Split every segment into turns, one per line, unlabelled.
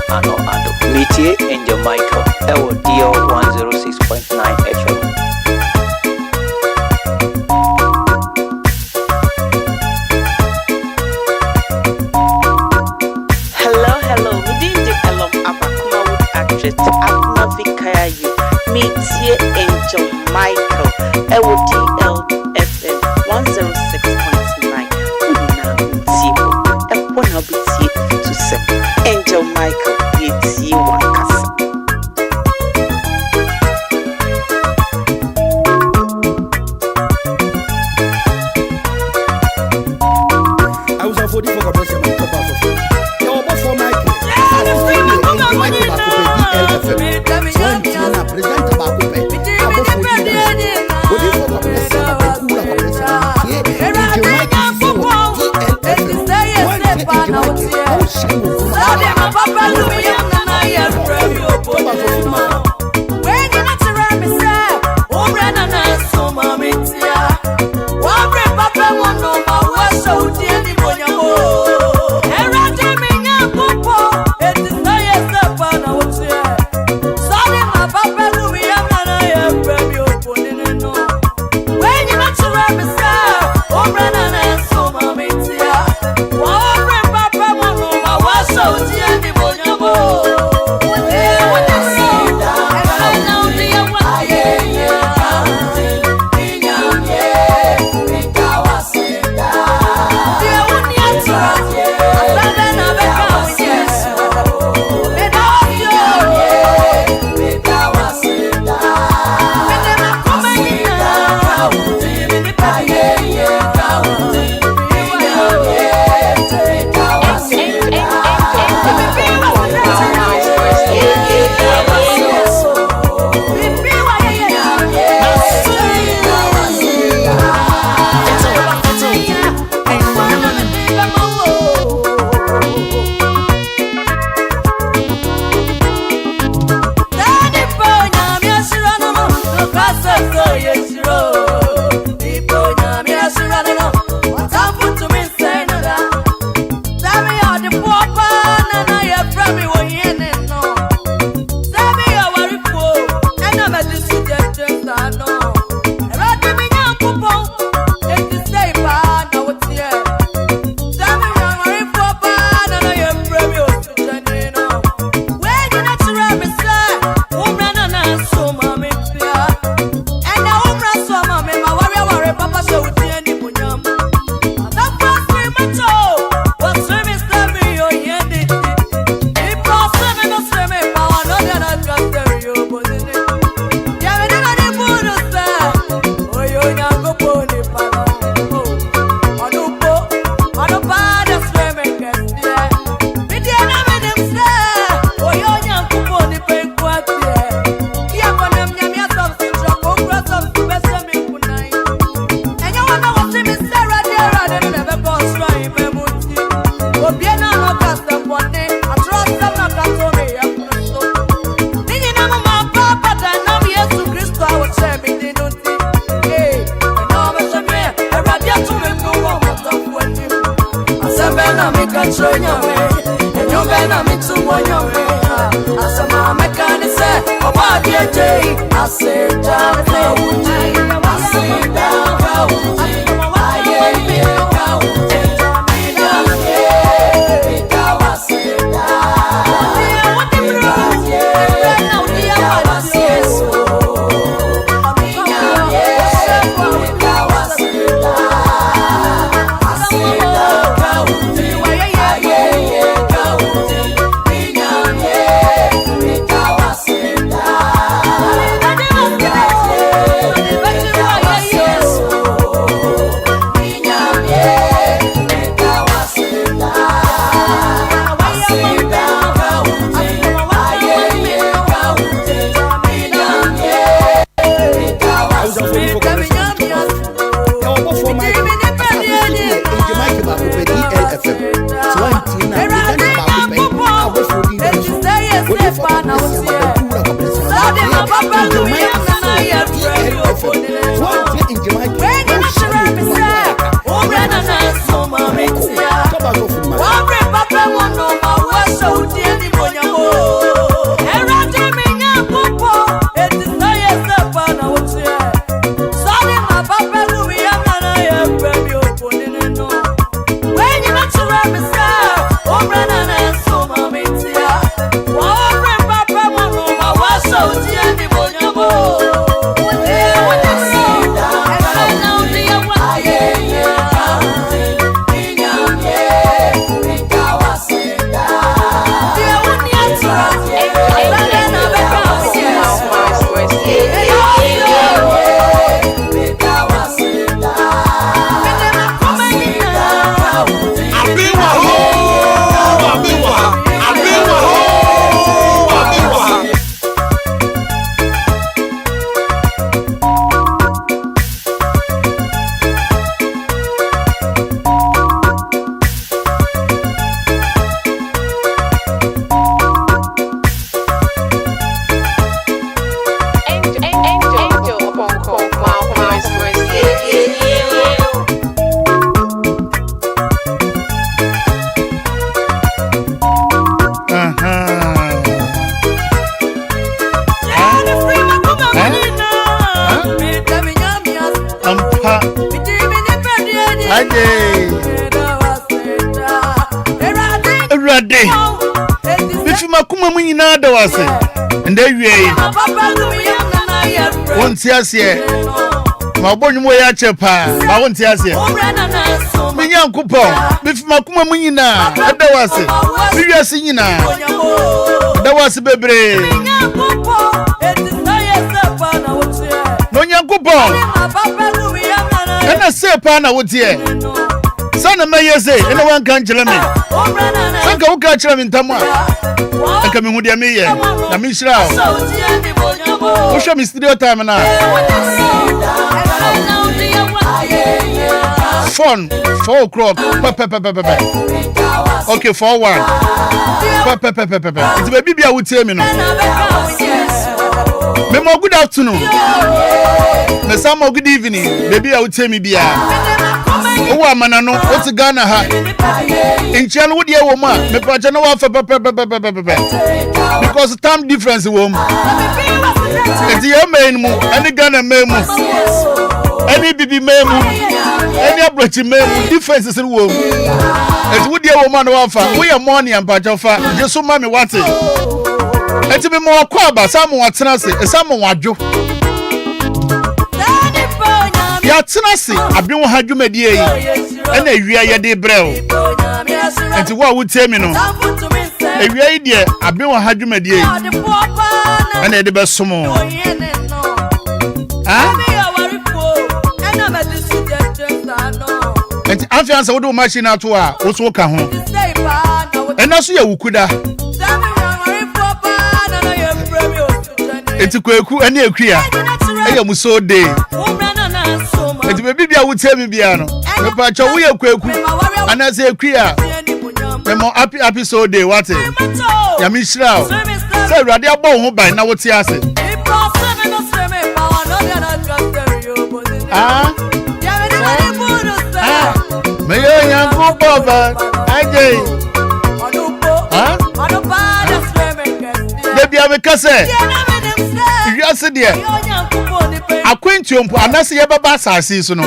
ano ado. Metie Angel Michael ewo DL 106.9 FM.
Hello, within the alum Abakuma with actress Abna Vikayayu. Metie Angel Michael ewo DLFM 106.9. Una mtibo epona bitie to sem. Angel Michael yetie wakasa.
I was affording for God's my top of it. Your Obofo Michael.
makuma mu nyina da wase nda wie wonti ase ma obonwum ya chepa ma wonti ase me Nyankopon me makuma mu nyina da wase me wiase nyina da wase bebre no Nyankopon ena sepa na wotie sana mayeze ena wanka nkyele me sanka wuka kyele me ntamwa anka me hudia me ye na me hyira wo show me studio time na phone 4 o'clock okay 4:1 it's baby bia wotie me no me mo good afternoon me some good evening baby I would tell me bia owo amana no o ti Ghana ha enchian wo de wo ma me pracha no wa fa because time difference wo mu enti ye main mu ani Ghana main mu ani bibi main mu ani abrochi main mu differences wo mu enti wo de wo ma no wa fa wo ye morning ampacha fa je so ma me wate enti me mo kwa ba samu watena se samu wadwo ya tena se abin wo hadwumadie yi ena ewia ye de brɛw enti wo wutie mi no ewia yi de abin wo hadwumadie yi ena de besomo enti afiansa wo do machine ato a wo so ka ho ena so ya wukuda enti kweku ene ekuya eya muso de enti bebi bia wutie mi bia no me pa cha wo ye kweku anase ekuya me mo happy so de what ya mi shira o se urade abo ho ban na wotie ase me yo Nyanko baba aje bebi amekase wiase de akwentuompo anase ye baba asase so no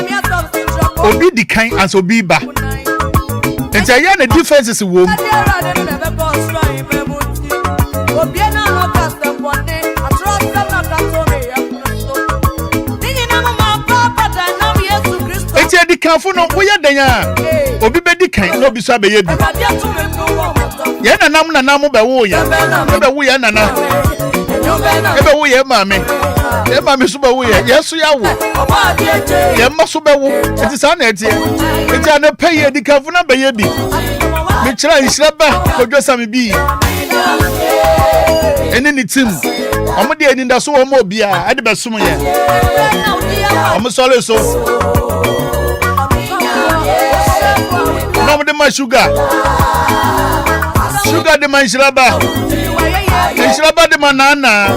obi dikan as obi ba enti ya na differences wo mu enti dikanfo no wo ye dan a obi be dikan na obi so abeyedu ye na nam be wo ya be wo ya nana ebe wo ye mame so be wo ye yeso ya wo ye ma so be wo enti sa na etie enti ana pay dikanfo na be ye bi me kira nhira ba kodwosa me bi eni ni tim omo de eni nda so wo mo bia ade be som ye omo sole so no de ma sugar de man shiraba de manana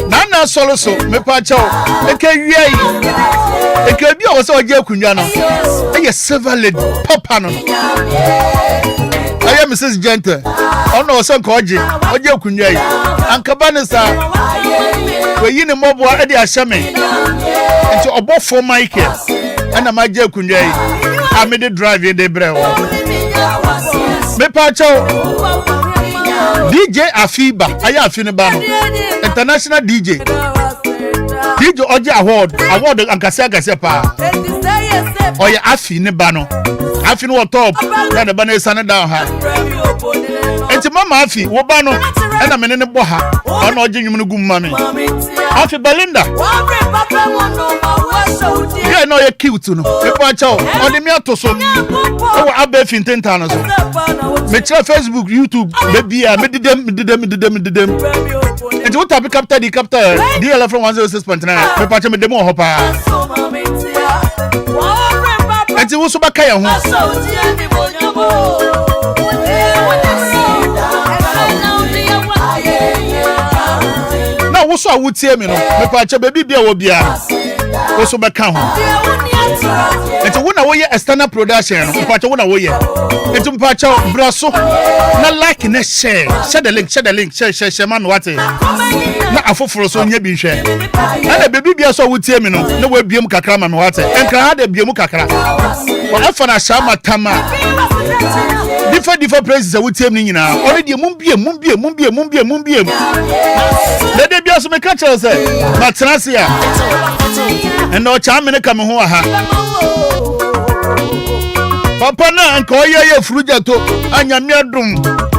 nana solo so me pa chawo eke wiai eke bi o se oje akunwa no eye silver lady papa no aye Mrs Gentle ono so nka oje akunwa yi ankaba ne sa we yi ne mobo ade ahyame nti Obofo Michael ana maje akunwa yi amede drive de brewo me pa chawo DJ Afiba aya afini ba no international DJ Oje award ankase pa oya afini ba no afini wo top na de ba na esane down ha enti mama afi wo ba no na me ne bo ha ona oje nwum no gumma me afi Belinda ya no ye cute no me pa chawo odi me atoso wo Aben finten no so me try Facebook YouTube baby me didem enti what have capture the capture DLFM 106.9 me pa cha me demo ho pa enti wo so ba ka ye ho na wo so awutie me no me pa cha baby bia wo bia wo so ba ka ho enti wo na wo ye external production no pa cha wo na wo ye enti pa cha braso na like na share the link share man what na afoforo so nya bi hwe na baby bia so awutie me no na wo abiem kakra ma me what enkra ha da abiem kakra wo afa na sha matama different places I would tell me now. Already mumbie. Let there be also me catch us Matanasia. And no charm in come home. Papa na anko ye fruja to anya miadum.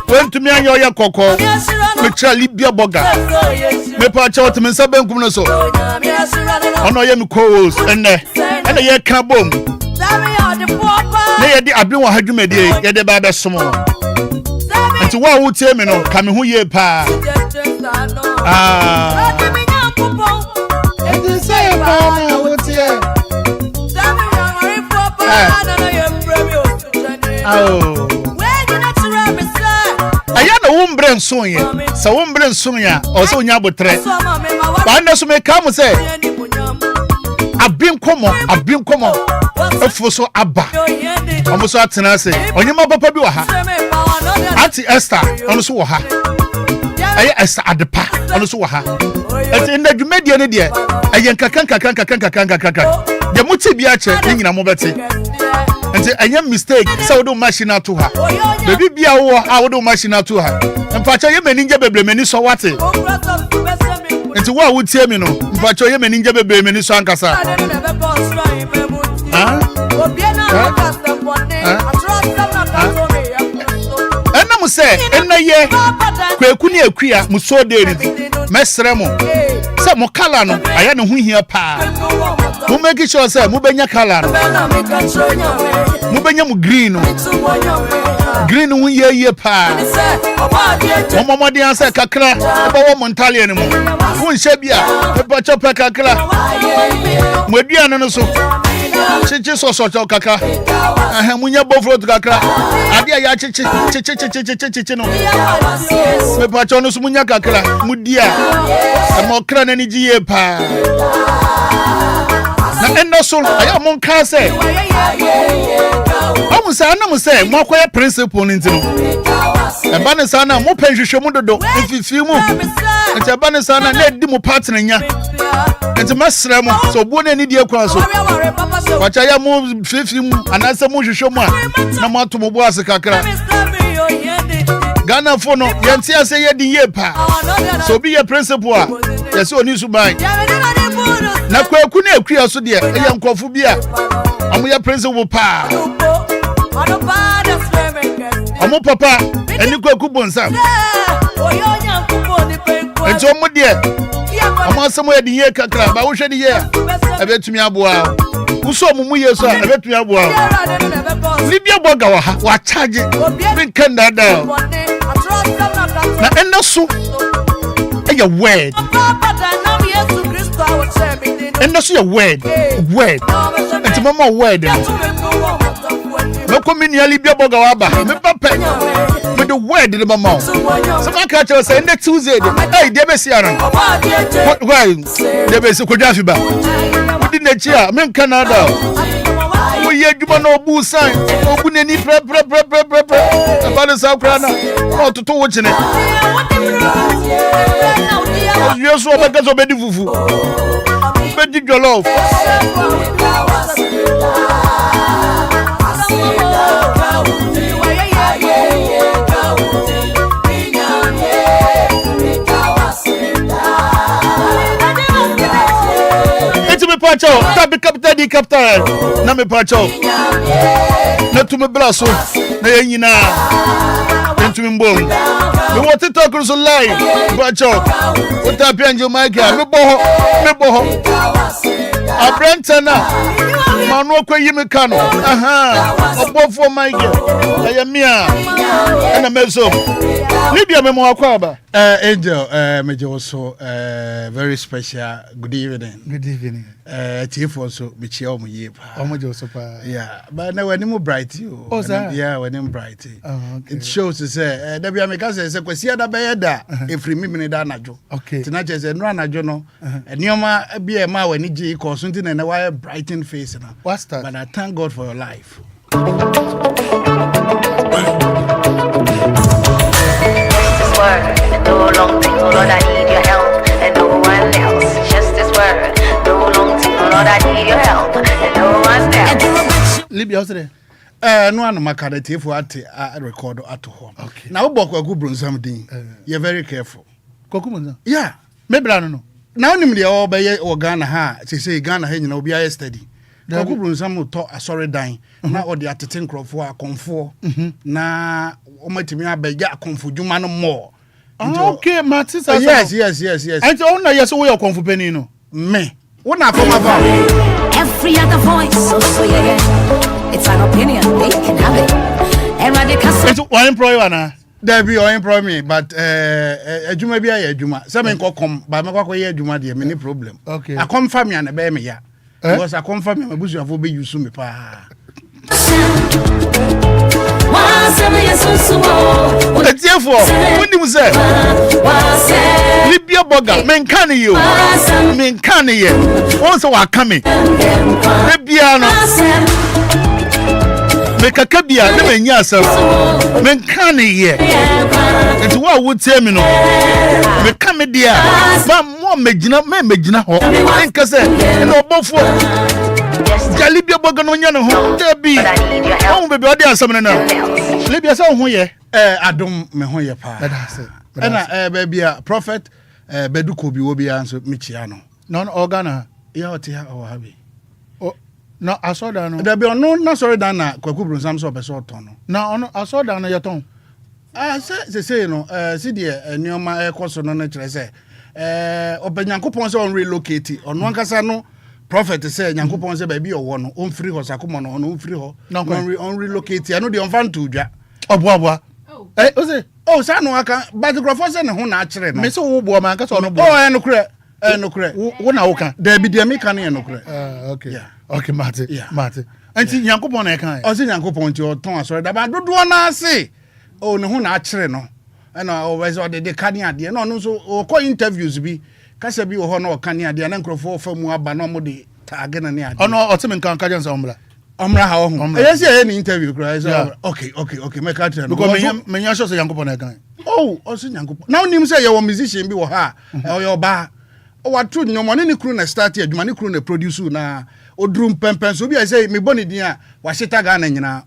Went to me and your cocoa. Me try Libya boga. Me pa cha to me saben kum no so. Ono ye me calls and ye can bomb. Na ye di abin wa hadwuma die ye de ba be somo. Nti wa wo tie me no ka me ho ye pa. Nti say pa na wo tie. Ayana wumbre nsonye sa wumbre nsonya o se onya botre ba nda so me ka mo se abin komo efu so aba omo so atena se onyema papa bi wa ha ati Esther ono so wa ha aye Esther adepa ono so wa ha ati nda dwumadie ne de aye nkakan de muti bi a che nyina mo beti nti anya mistake so wo do machine ato ha baby bia wo a wo do machine ato ha mpacha ye mani nje bebre mani so wate nti wo a wo tie mi no mpacha ye mani nje bebre mani so ankasa enna mo se enna ye kwaku ne akua mo so de ni mesre mo se mo kala no aya ne ho hia pa mo make sure say mo benya kala no mo benya mo green no ho ye pa mo modi anse kakra e wo montale ne mo wo nhye bia e ba chopa kakra mo aduane no so chichi so kakra munya bofro kakra ade ya chichi no me pa cho no so munya kakra mudia e mo kra na ni giye pa na enda so aya mo nka se amu sa na mo se mo akoye principle ni ntino e ba ne sa na mo penhwehwe mu dodo efifi mu nti ba ne sa na di mo partner nya nti masra mo so bo na ni die kwa so wacha ya mo fifi mu anase mo hwehwe mu a na mo ato mo bo ase kakra Ghana for no yenti ase ye di ye pa so bi ye principle a yesi oni suban na kwaku na akua so de ye nkofo bi a amoya principle pa amo papa eni kwaku bonsa ento mo de amo asemo ye di ye kakra ba wo hwe di ye abetumi aboa uso mumu yeso abetumi aboa Libya boga wa ha wa charge bin kanda da na enda so a word enda so your word enti mama word me ko mini Libya boga wa ba me papa me the word de mama so ma ka tell say next Tuesday hey dey be see aran why dey be see ko jafi ba odi na chi a me Canada wo ye djuma na obu san obu nani pre abane sa kra na o toto wo chine yo so ba gazo be di fufu be di jollof pacho tabi capital di capital na me pacho na tu me braso na yenyina entu me mbom me want to talk so live pacho o tabi anje Michael me boho abrantana manu akwayi me kano Obofo Michael ayamia na mezo Libya me mo akwaba
Angel meje also very special good evening Tifo so me chia o ye pa
omojo so pa
yeah but now when you bright you yeah when you bright it shows say da bia me ka say kwasi da be da efri mimini da najo tina je say no anajo no enioma bia ma wani je ko so nti na why brighten face na
what's that
but I thank God for your life
word, no long thing, oh Lord, I need your help, and no one else. Just this word, no long thing, oh Lord, I need your help, and no one else.
Libya, what's there?
no an makarete for at record at home. Okay. Now Boko Bron something. You're very careful.
Kokumunza.
Yeah.
Maybe I don't know.
Now nimli all by or Ghana ha. Say Ghana hen no be a steady. Koku Bron some talk a sorry dying. Now or the attention crop for a comfort. Na omatimi abega comfort you man more.
Okay, Martin.
Yes.
And only yes we are comfort penny no.
Me. What na come about?
Every other voice, so yeah. It's an opinion, they can have it. And
it's one employer na.
There be or employ me, but ejuma bi aye ejuma. Say me nko come, but me kwakọ ye ejuma de me problem.
Okay.
I confirm me and be me ya. Because I confirm me abusuafo be use me pa.
Therefore, when you say Libya Boga, men can you? Men can you? Also, are coming. Libya, make a cabia, the men yourself. Men can you? It's what would tell me no. Me come dear, but more Megina, Megina, and Cassette, and Obofo. Libya Boga no yano, there be. Oh, baby, there are some now. Libya so who ye?
Adom me ho ye pa. Na baby prophet beduko bi obi anso michiano.
No organa.
Ya oti ha o habi.
Oh, no asoda no.
There be no na sorry dan na kwaku bronsam so be so ton no.
Na ono asoda no yeton.
Say no see the nioma ekoso no na kire say obanyankopon say on relocate ono ankasa no prophet say nyankopon say ba bi owo no on free ho sakomo no on free ho on relocate I know the on fan to dwa
oboa ose
say no aka but grofo say ne ho na akire no
me say wo bo ma ankasa ono bo
enokure
wo na wo kan
there be the me kan enokure
okay
yeah
okay mate anti nyankopon na kan
o say nyankopon ti o ton asore da ba dodo na ase ne ho na akire no na o we say de kan ade no no so o ko interviews bi kasa bi wo ho na o kan ade na nkrofo fa mu aba no mo de tag na ne ade
ono o te men kan kajan sa ombra
ha ho yes any interview cry so okay make out
because me nya so say yankopon na kan
o so yankopon now nim say you musician bi wo ha o yo ba o wa true nyomo ne crew na start adwuma ne crew na produce na odrum pempen so bi I say me boni din a wa shita ga na nyina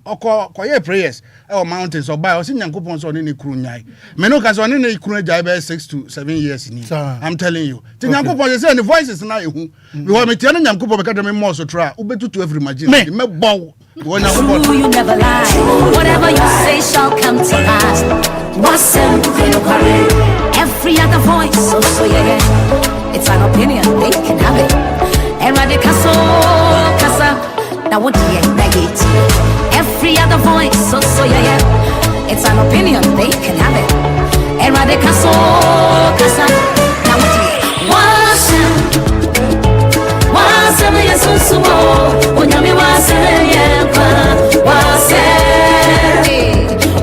koye prayers o mountains o ba o say yankopon so ne crew nyai me no ka so ne crew jai be 6 to 7 years ni I'm telling you ti yankopon say the voices na ehu because me tian yankopon be ka dem more so tra ubetutu every imagine me bow
you never lie. Whatever you say shall come to pass. Every other voice, so yeah. It's an opinion, they can have it. Eradicaso, casa, now what do you negate? Every other voice, so yeah. It's an opinion, they can have it. Eradicaso, casa, now what do you wasem yesusu o onyame wasem yempa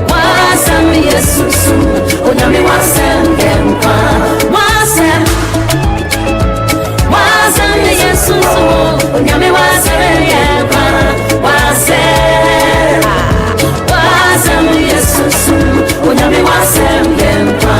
wasem yesusu onyame wasem yempa wasem yesusu onyame wasem yempa wasem yesusu onyame wasem yempa.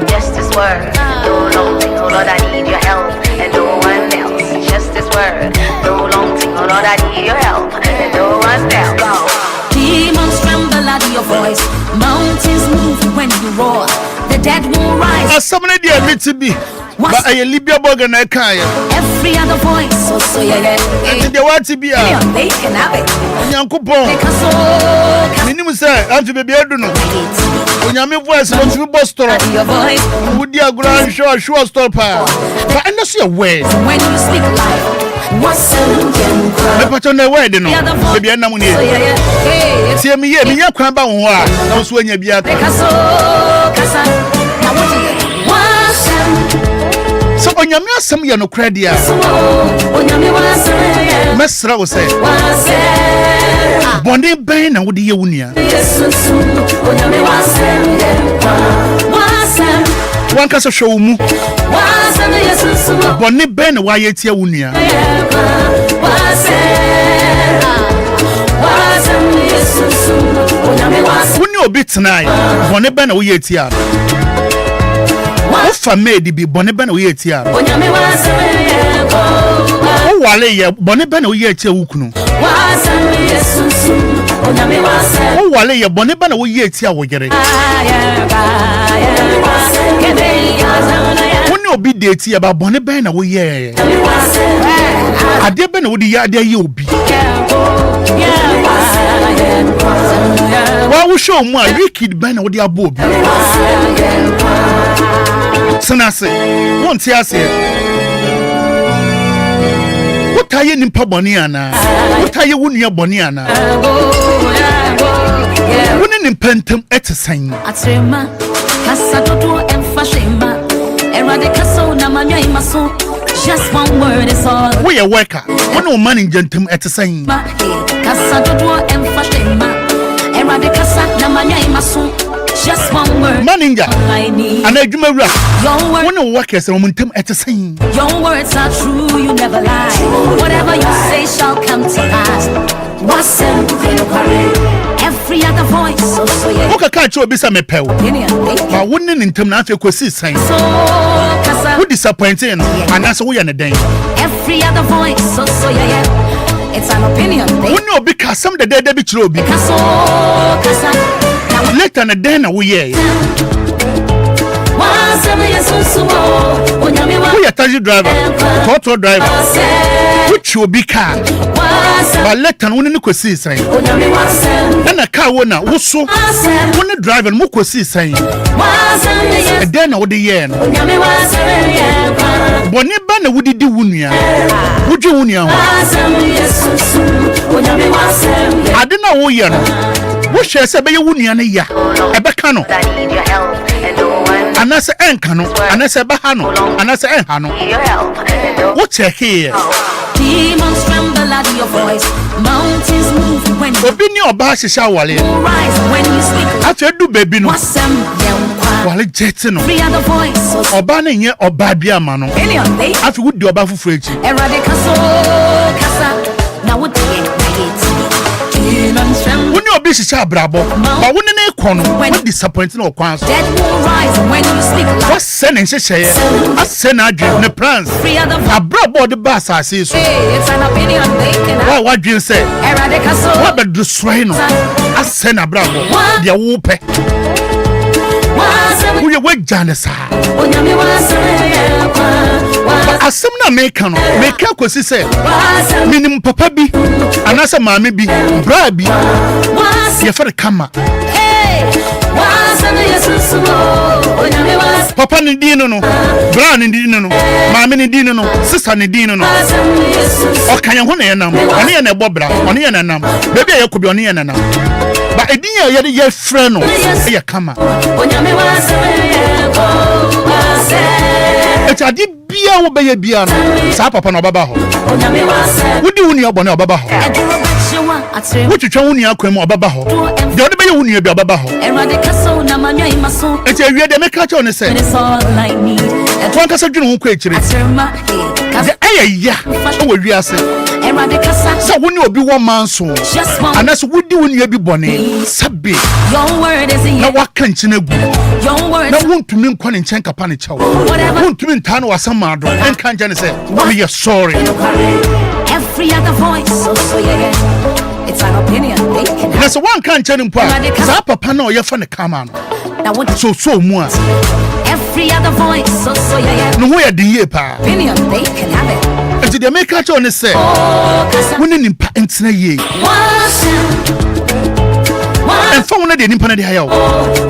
Just this word, no long thing, oh Lord, I need your help, and no one else. Just this word, no long thing, oh Lord, I need your help, and no one else. Go.
Demons tremble at your voice, mountains move when you roar, the dead will rise.
Somebody there need to be. But I Libya Boga na kan.
Every other voice, so yeah.
And they want to be a.
They can have it.
Yankopon. Minimum say, I'm to be able to know. When you make voice, don't you boss store.
Your voice.
Would you ground sure store power? But I know your way.
When you speak life, what's
I put on the way, no. Maybe I'm not here. See me here, me yakwan ba ho a. Na so anya bia ka.
Kasa. Now what do you?
So onyame asem ye no krade a.
Onyame wasem.
Mesra wo say. Bonde ben na wo de ye wunia.
Yesusu. Onyame wasem. Wasem.
Wan ka so hwo mu.
Wasem Yesusu.
Bonde ben na wa ye tia wunia.
Wasem Yesusu. Onyame wasem.
Wuni obi tonight. Bonde ben na wo ye tia. Ofa made bi bone ben wo ye tia.
Onyame wasem.
O wale ye bone ben wo ye tia wukunu.
Wasem Yesusu.
wo wale ye bone ba na wo ye tia wo gere woni obi de tia ba bone ba na wo ye ade ba na wo di ya ade ye obi wa wo show mu a wicked ba na wo di abo obi senase won tia ase Wutaye nimpa boni ana wutaye wunua boni ana woni nimpa ntem etesan
atrema kasa dodo emfa shema erade kasa na manwa imaso just one word is all
we a worker woni o man ngentem etesan
kasa dodo emfa shema erade kasa na manwa imaso just one word
manager and adwuma wura
your word
woni o worker se o ntem etesan
your words are true you never lie whatever you say shall come to pass what's in every other voice so yeah
Oka ka cho bi sa mepew ma woni ntem na afi kosi san
so kasa
who disappointing no anase wo ye ne den
every other voice so yeah it's an opinion
woni obi ka sam de bi kire obi
kaso kasa
later na den na wo ye we a taxi driver auto driver which obi car but later no ni kosi san na car wo na wo so woni driver mo kosi san den na wo de ye no boni ba na wudidi wunua wudwe wunua ho ade na wo ye no wo hwe se be ye wunua na ya ebe ka no anase enka no anase ba ha no anase enha no wo check here
demons tremble at your voice mountains move when you
obi ni oba hihia wale
rise when you speak
afa du baby no
wasem yenkwa
wale jet no
every other voice
oba na nye oba bia ma no
any
afa wudi oba fufuru echi
eradicate kasa na wo dey demons tremble
woni obi hihia brabo ba woni na ekọ no wo disappoint na okwan so
dead will rise when you speak
what send en hihia ase na adwe ne plans
every other voice
abrabo de ba asase so
it's an opinion they can
why wadwen say
eradicate
what be destroy no ase na brabo de wo pe wo ye wajane sa
onyame wasem
asem na meka no meka kosi se minim papa bi anase maame bi bra bi ye fere kama papa ni dino no bra ni dino no maame ni dino no sister ni dino no okanya ho na ye nam one ye na ebo bra one ye na nam bebi ye kobi one ye na nam ba edin ye frɛ no ye kama adi bia wo be ye bia no sa papa na obaba ho wudi wuni obone obaba ho wutwetwa wuni akwam obaba ho de ode be ye wuni bia obaba ho eti awie de meka cha one se to nkasa dwene ho kwa ekire de ayaya wo wiase so wuni obi wo manso anaso wudi wuni bi bone sabe na wakanchina gu na wontumi nkwa ne nchen kapa ne chawo wontumi nta no wasama do enka nje ne se we are sorry
every other voice so yeah it's an opinion they can
na so wan kan nche ne mpo sa papa na oyefa ne kama no
now what
so mu a
every other voice so yeah
no ho ya de ye pa
opinion they can have it
enti de make a cho ne se woni nimpa entena ye enfa wona de nimpa na de haya wo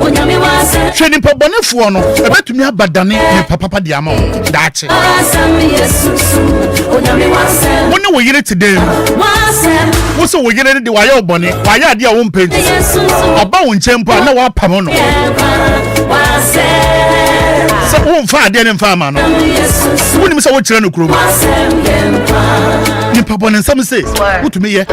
onyame wasem
hwe nimpa bonefo no ebetumi abadane ne papa de ama wo daache
onyame wasem
woni wo yire today wo so wo yire de wa ya obone wa ya de a wo mpenti oba wo nchempo na wa pam no so wo mfa de ne mfa ma no woni mse wo kire no kuro nimpa bone nsam se wotumi ye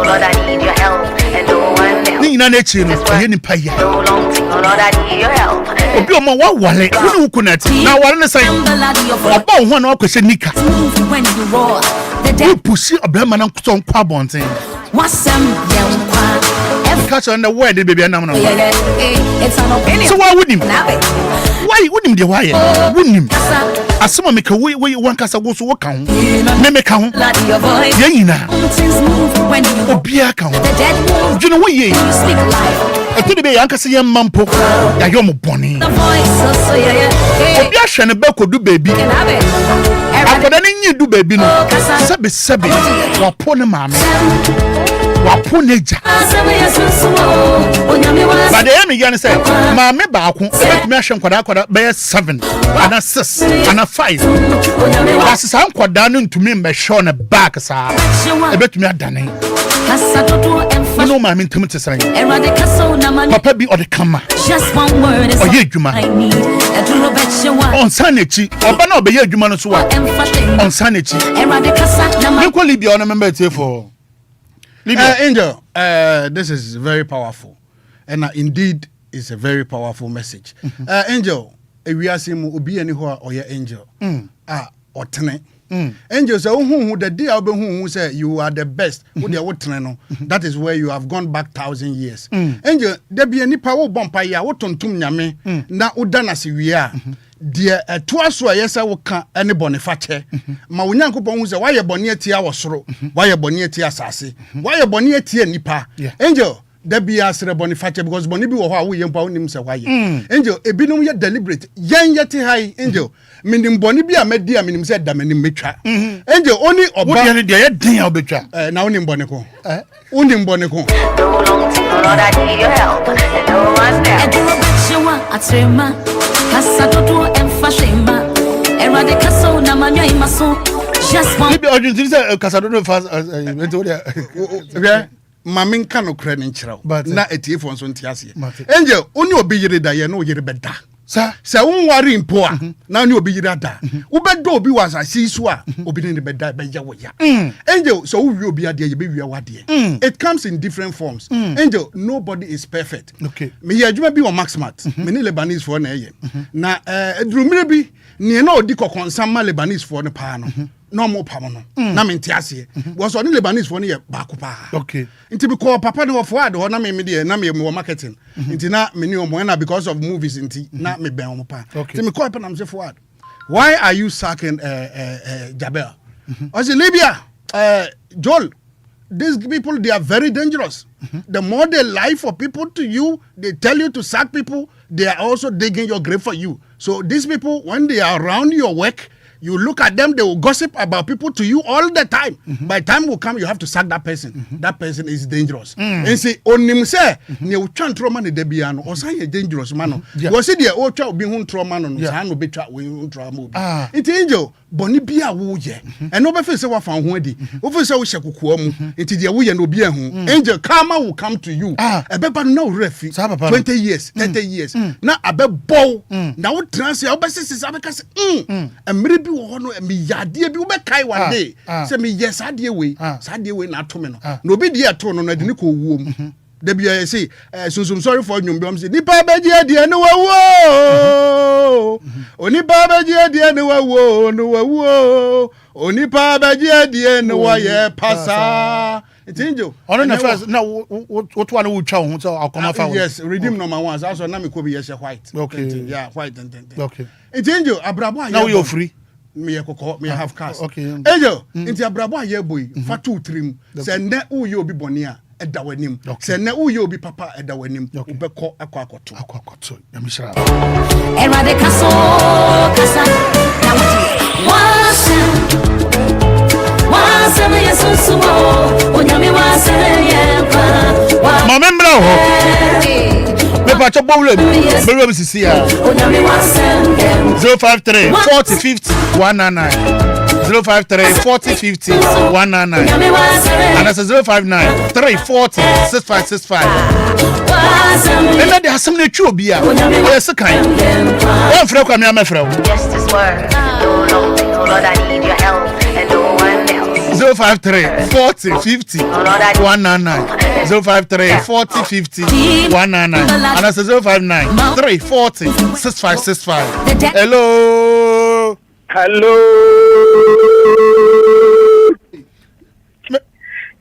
Lord, I need your help and no one else.
ni na na chi no ye nimpa ye
So long thing, oh Lord, I need your help.
obi o ma wa wale woni wo kunati na wale ne sai oba wo ho na akwese nika
when you roar the
wo
dead
pusi obrama na nkuto nkwa bonten
wasem yenkwa
catch on the word baby anam no
it's an opinion
so why would him
have it
Why wouldn't the why? Wouldn't asoma meka we wankasa go so woka ho me meka ho ye nyina obia ka ho dwene wo ye eto de be yankasa ye mampo ya yo mo boni obia hwe ne bekodu baby akoda ne nyi du baby no sebe wapo ne maame wapo ne ja but the me yan say maame ba ko betumi ahwe nkwada be 7 ana 6 ana 5 asisa nkwada no ntumi mbe show ne back sa ebetumi adane no maame ntumi tsan papa bi ode kama just one word is oye adwuma on sanechi oba na obeye adwuma no so wa on sanechi me ko libia on member for
Angel, this is very powerful, and indeed it's a very powerful message. Angel, we are seeing obi anywhere or your angel. Or tene. Angel say, who the day who say you are the best. That is where you have gone back 1,000 years. Angel, there be any power bumper ya what on tum nyame na udana si we are. Dear twaso ayesa wo ka ene bonifache ma wonyankopon hu se why boni atia wosoro why boni atia asase why boni atia nipa angel da bia sere bonifache because boni bi wo ho a wo yempa wonim se why angel ebinum ye deliberate yen yete high angel minim boni bi a medi a minim se da manim metwa angel oni oba
wo de ye den a obetwa
na wonim boni ko wonim boni ko
No long thing, no Lord, I need your help, and no one's there.
Just one. Maybe urgent say Casadono fast
mamin kano kra ne nkyerɛw na etiefo nso ntiase angel oni obi yire da ye no yire beda sa wonware mpo a na oni obi yire da wo beda obi wasa sisu a obi ne beda be ye wo ya angel so wo wi obi ade ye be wi awade it comes in different forms angel nobody is perfect
okay
me ye adwuma bi on maxmat me ne Lebanese for na ye na edurumire bi ne na odi kokonsam ma Lebanese for ne pa no no more pamano na mentiase was on Lebanese for near bakupa
okay
inti be call papa no forward or na me de na me marketing inti na me ni omo because of movies inti na me ben omo pa inti me call papa am say forward why are you sacking Jabel I say Libya Joel these people they are very dangerous the more they lie for people to you they tell you to sack people they are also digging your grave for you so these people when they are around your work you look at them, they will gossip about people to you all the time. By the time will come, you have to sack that person. That person is dangerous. And say, onim say, ne uchan trauma ne debiano, or say dangerous man. You see the old child being trauma no, no be tra we trauma. It's angel, boni bia woye. And no befe say wa fan wedi. Ofe say we shekukuomu. It's the woye no bia hu. Angel karma will come to you. Ebeba no refi. 20 years, 30 years. Na abe bow. Na wo trans ya obese sisa abeka say emre wo no me yade bi wo be kai one day say me yes ade we na to me no no obi die to no na de ne ko wuo mu da bia say so sorry for nyom say nipa beji ade ne wawo onipa beji ade ne wawo no wawo onipa beji ade ne wa ye pasa it's angel
on the first now what one will chow so I'll come out
yes redeem number 1 so also na me ko be yes white
okay
yeah white and
okay
it's angel abrabo
now you're free
me have cars
okay
angel into abrabo aye boy fa 2 3 say na uye obi boni a eda wanim say na uye obi papa eda wanim ubekọ akoto
yamishara
erade kaso kasa na wase me yesusu onyame wase yempa
ma membra ho me pa chop bowle me sisi ya 053 40 50 199 053 40 50 199 and that's 059 340 6565 and then there some na obi a yes kan one frɛ kwa me amefrɛ
Yes, this word. No long thing, oh Lord, I need your help, and no one else.
053 40 50 199 053 40 50 199 and that's 059 340 6565 hello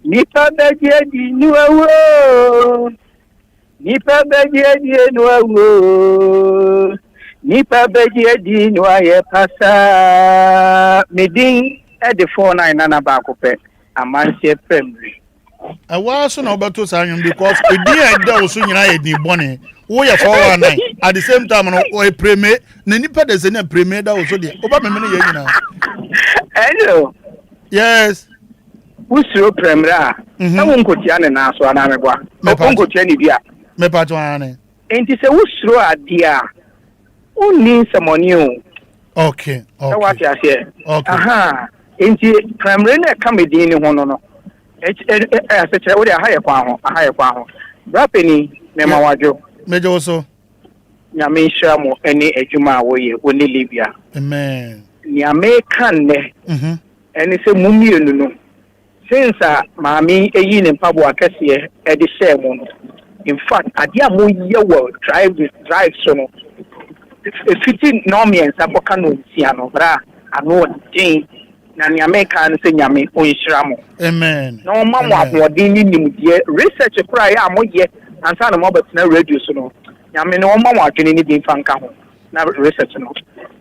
Nipa beje di nuwo Nipa beji edi no aye pasa medin e de 49 nana ba ko pe amanse primary.
I was no better sign because a dear that was soon I did bonnet. We are 419 at the same time. No, or a premier, Nipa there's any premier that was so dear. Obama,
Hello.
yes.
Usro primra. Na wonko tiane na so na mebwa. Wonko tiane dia.
Me patwane.
Enti se usro adia. Uni semoni o.
Okay.
What you say?
Okay.
Aha. Enti primary na kamedi ni ho no. Se chere wo dia haye kwa ho. Brapeni me mawajo.
Mejo so.
Nyame hia mo ene adwuma wo ye oni Libya.
Amen.
Nyame kan ne. Ene se mumienu no. Since mami eyi ne mpabo akese e de share mo no. In fact, adia mo ye wo drive so no. Fiti normi en saboka no ntia no bra ano din na nyame kan se nyame onhyira mo.
Amen.
No mama abodin ni nimdie research kura ya amoye ansa na mo betina radio so no. Nyame no mama adwene ni din fanka ho. Na research no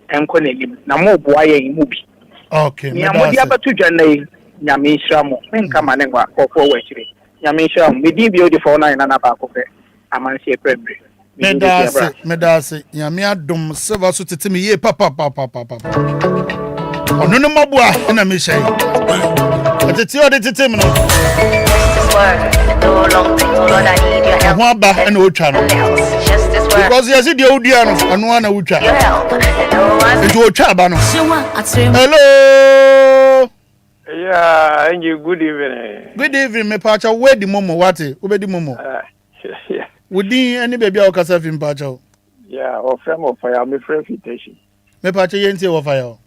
enko na lim na mo boa ye mu bi.
Okay.
Ni amodi abatu dwane nyame nhyira mo. Menka manengwa kokko wachire. Nyame nhyira mo. Medi bi odi 49 na ba ko pe amanse primary.
Medase nyame adom seva so tete me ye papa ono no mabua na me hyai tete odi tete me no
No long thing, oh Lord, I need your help.
ho aba na otwa no
Just this word.
because yes dey odia no ano na otwa
Your help. No one.
ejo otwa aba no hello
yeah, and you good evening
me pacha we di momo wate obedi momo
yeah.
Wudi any baby o kasa fi mpacha
Yeah, or frame of fire, me frame invitation.
me pacha yenti o fire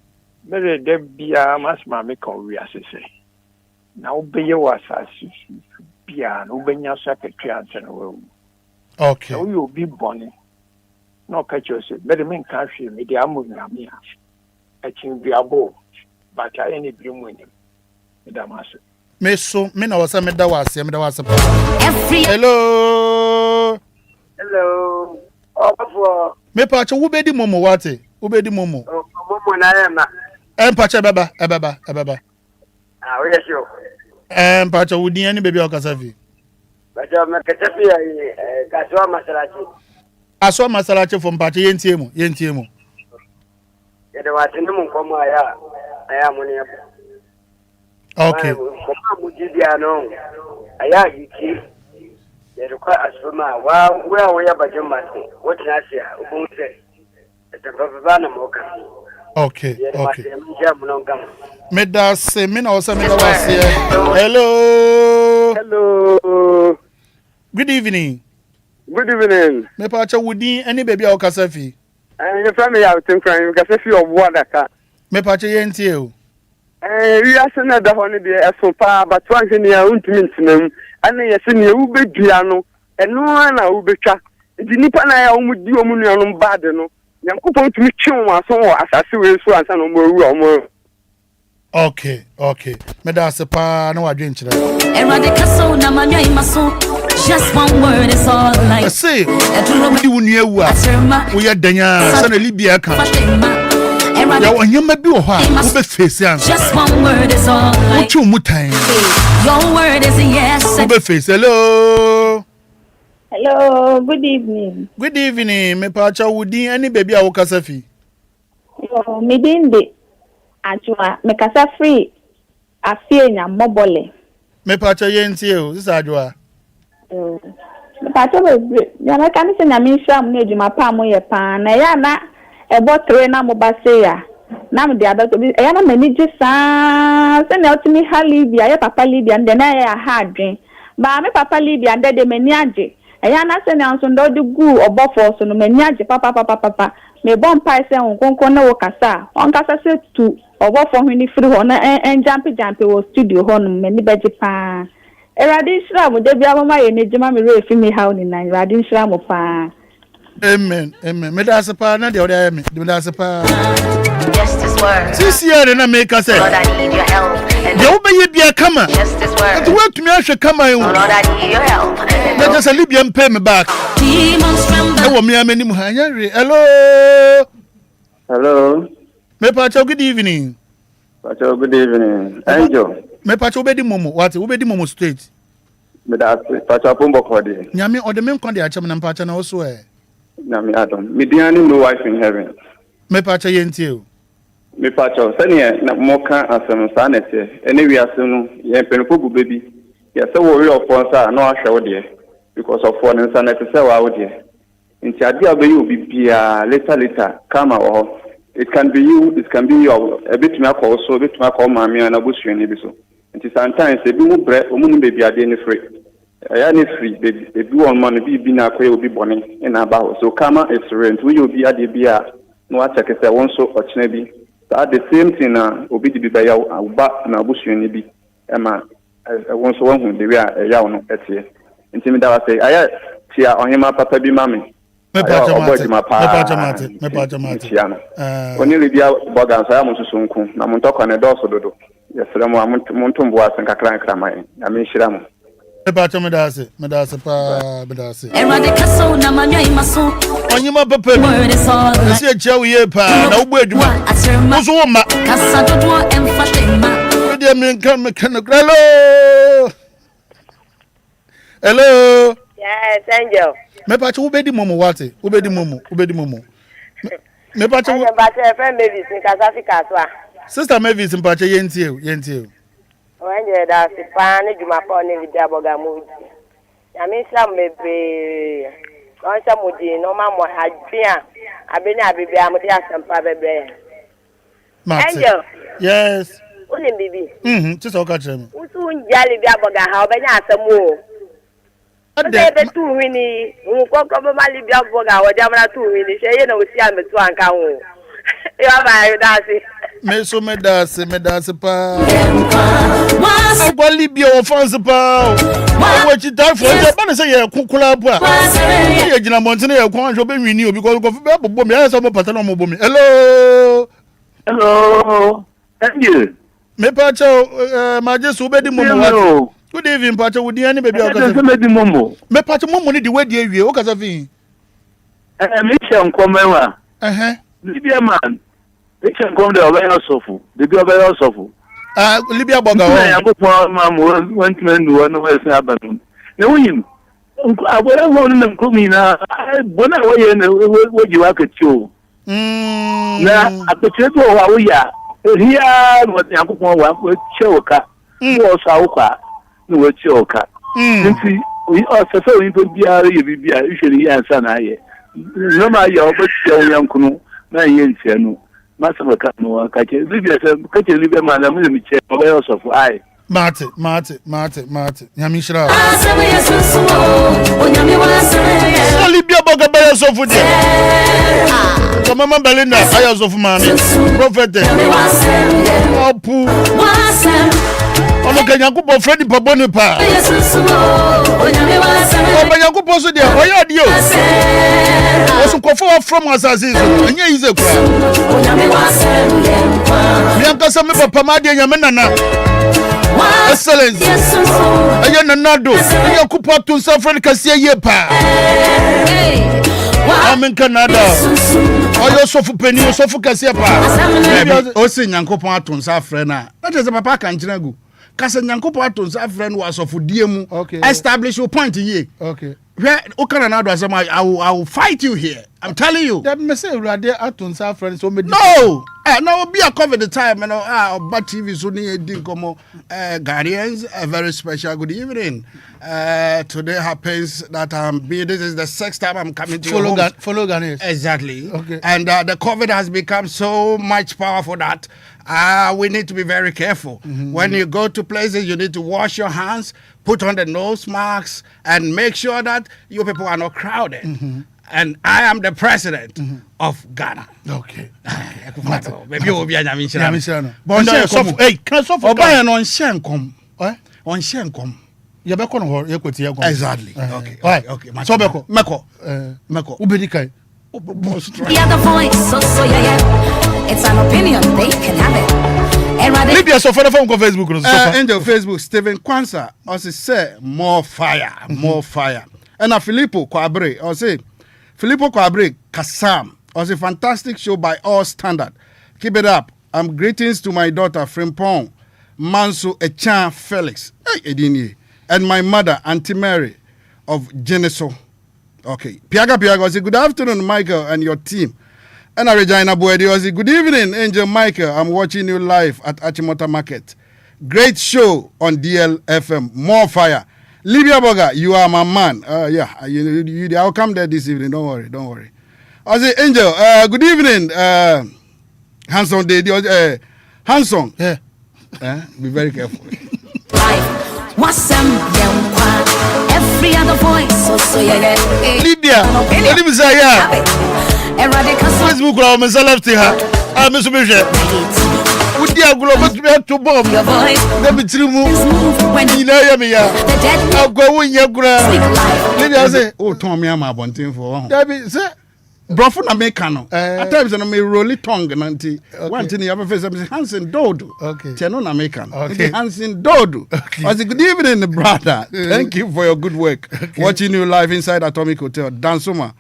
Me de bia mas ma me kon wi asese. Na obeye wa asase bia no benya so aketwe anse no wo.
okay
So you be born. No catch you say, me de men ka hwe me de amu nyame a. Achin biabo. But I any bi mu nim. Me da maso.
me so me na wasa me da wase hello
Obofo.
me pacha wo bedi momo wate wo bedi momo
Momo na ya na.
pacha ebeba
Ah, we sure.
pacha wudi any baby o kasa fi
Bajo me ketepi kaswa masalachi.
aso masalache from pacha yentie mu
Yede watini mu komo aya muni ya.
okay
Komo mujibia no. Aya yiki. Yede kwa asuma we ya bajo mate. What na sia ubunse. Etafafana moka.
okay
Mjia
me da se me na wasa me da wase hello good evening me pacha wudi any baby o kasa fi
your family out in crime because if you are water
me pacha yentie o
we are sending the honey there so far but one thing you want to mention and yes ni u bedua no eno na u betwa di nipa na ya omudi omunu no bad no yankopon tumi twon aso asase we so ansa no mo omu
okay me da se pa na wadwe nchira
just one word is all like
say di wunu awu a wo ye danya sa na Libya kan ya onyema bi wo ha wo be face an
just one word is all like
wo mutan
your word is yes
wo be face hello
good evening
me pacha wudi any baby a wo kasa fi
me dinde ajua me kasa free afie nya mobole
me pacha yentie o sisa ajua
me pacha be ya me kan se nya me hwam na adwuma pa mo ye pa na ya na ebo tre na mo ba se ya na me dia doctor ya na mani gisa se na otimi ha Libya ya papa Libya nde na ya ha adwen ba me papa Libya nde de mani age ya na se na nso ndo de gu Obofo so no mani age papa me bon pai se onkonkon na wo kasa on kasa se tu Obofo hwini free ho na jump wo studio ho no mani beji pa erade shira mo de bia mama ye ne jima me refi me how ni na erade shira mo pa
amen me da se pa na de o da me da se pa
Just this word.
sisi ya na make us say
Lord, I need your help. And
de wo be ye bia kama
just this
to
word.
we tumi ahwe kama yo
Lord, I need your help.
na just Libya pay me back Ewo mi ameni mu hanya re. Hello.
Hello.
Me pacho good evening.
Pacho good evening. Angel.
Me pacho obedi momo. What? Obedi momo straight.
Me da pacho pombo kodi.
Nyame ode me nkwa de achem na pacho na oso e.
Nyame adom. Me diani no wife in heaven.
Me pacho yentie o.
Me pacho sane na moka asem sa na te. Ene wi asem no ye penpo bu baby. Ye se wo wi ofo sa na ahwe wo de because of one nsa na te se wa wo de. Nti ade abayi obi bia later kama wo. It can be you, it can be your a bit me call so, a bit me call mommy and a bush and so. And sometimes a bit bread, a moon baby are any free. I am free, baby. A blue on money be na quay will be bonny in about. So kama is rent, we will be at the beer. No, I check if I want so or chineby. At the same thing, will be the bay out back and a bush and be. Emma, I want so one who they are a yawn at here. Intimidate, I say, I see on him, papa be mammy.
Me pacha mate.
Oni libia boga nsa ya mususunku na muntoko ne doso dodo. Yesere mu amuntumbu asen kakran kraman. Ya me nhira mu.
Me pacha me da se pa me da se. Erade kaso na manwa imaso. Onyima papa. Esi echa wiye pa na ugbo adwuma. Muso wo ma. Kasa dodo emfatema. We dey me kan hello.
Yes, Angel.
Me pacha ubedi momo wate. Ubedi momo. Me pacha
friend Mavis in Kasafika twa.
Sister Mavis in pacha yentie.
Angel da se pa ne djuma pa ne vidia boga mu. Ya me sha mebe. On sha mudi no ma mo hajia. Abeni abibi amudi asempa bebe. Angel.
Yes.
Uni bibi.
Just oka chem.
Usu njali bia boga ha obenya asemu. Ade tu wini nkoko ba mali bia boga wo jamana tu wini she ye na osi ametu anka ho e ba ba da se
me so me da se pa agwa libia wo fans pa wo chi ta fo je ba ne se ye kukula po a ye gina montene ye kwa anjo be wini obi ko be bobo me ya so mo pata no mo bo me hello
Thank you.
Me pa cho ma je so be di mo mo. Good evening, Pacha. Would you any baby?
I can't make momo.
Me Pacha momo ni the way the area. What kind of thing?
Mission come Libya man. Mission come the over sofu. The be over sofu.
Libya boga.
I go for mam one man do one way Aben. No him. I will want them come na. When I was what you work at you. Na at the table wa we are. Here what Yakupo wa choka. Wo sauka. No what choka. Nti we also so we bia bia usually answer na ye. No ma ya obeti yankunu na ye ntia no. Masaba ka no ka che Libya se ka che Libya ma na me che obe of I.
Mate. Nyamishra. Libya boga be so fu de. Come mama Belinda ayos of man. Prophet. Opu. Ono kanyakupo Freddy Paboni pa. Kanyakupo so dia oya dio. Oso kofo from assassins. Anya ize kwa. Mianka sa me papa ma dia nyame nana. Excellence. Aya nanado. Aya kupo to San Fred kasia ye pa. Amen Canada. Oyo sofu peni sofu kasia pa.
Osi nyankopon aton San Fred na. That is papa kan chiragu. Kasa nyankopon aton San Fred was of die mu. Establish your point here.
Okay.
Where Okanado asem I will fight you here. I'm telling you.
That me say Rade aton San Fred so me.
No. Now be a cover the time and but TV so near Dinkomo Ghanaians a very special good evening. Today happens that this is the sixth time I'm coming to
follow Ghanaians.
Exactly.
Okay.
And the COVID has become so much powerful that we need to be very careful. When you go to places, you need to wash your hands, put on the nose masks, and make sure that you people are not crowded. And I am the president of Ghana.
Okay.
Maybe you will be a Nyamishano.
Hey, can I suffer?
Obayan on Shenkom. On Shenkom.
You be kono ho equity.
Exactly. Okay. Meko.
Ubedikai.
The other voice, so yeah. It's an opinion, they can have it.
Libya so for the phone on Facebook.
Angel Facebook, Stephen Kwanzaa also say more fire. And Filippo Kwabre, or say Filippo Kwabre Kasam, was a fantastic show by all standard. Keep it up. Greetings to my daughter Frimpong Manso Echan Felix, and my mother Auntie Mary of Geneso. Okay, Piaga say good afternoon, Michael and your team. And Regina Boedi say good evening, Angel Michael. I'm watching you live at Achimota Market. Great show on DLFM. More fire. Libya Boga, you are my man. I'll come there this evening. Don't worry. I say, Angel, good evening. Hanson, Hanson.
Yeah.
Be very careful.
Every other voice,
Libya, what do you say? Facebook, I'm a left here. I'm a submission. Would you go to bomb? Let me move when you know me. I'll go in your ground. Libya say, oh, Tommy, I'm a bunting for Debbie, sir. Brofo na make no. At times na me roll tongue nanti. One thing you have face say Hansen Dodo. Okay. Tiano na make no. Okay. Hansen Dodo. I say good evening brother. Thank you for your good work. Okay. Watching you live inside Atomic Hotel. Dansoma.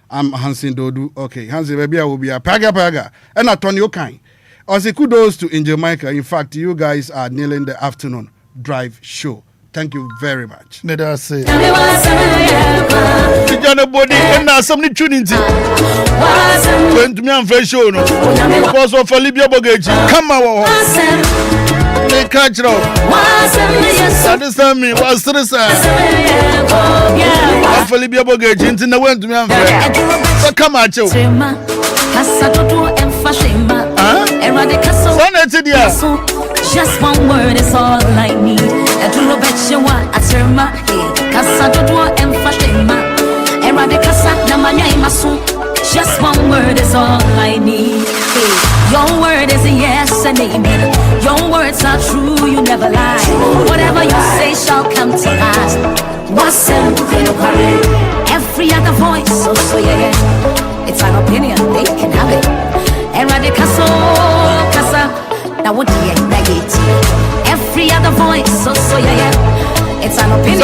I'm Hansen Dodo. Okay. Hansen baby I will be a paga. And Antonio Kai. I say kudos to Angel Michael. In fact, you guys are nailing the afternoon drive show. Thank you very much. Let us say. Body and now somebody tuning to. When to me on fresh show no. Because of Libya Bogage. Come on. They catch it up. Understand me? What's the side? For Libya Bogage into the went to me on fresh. So come at you.
Just one word is all I need. I do not bet you what I turn my head. Casa do emphashema. Era de casa na manya imasu. Just one word is all I need. Your word is a yes and amen. Your words are true, you never lie. Whatever you say shall come to pass. What's every other voice, so yeah. It's an opinion, they can have it. Era de casa. Now what do you negate? Every other voice, so yeah. It's an opinion.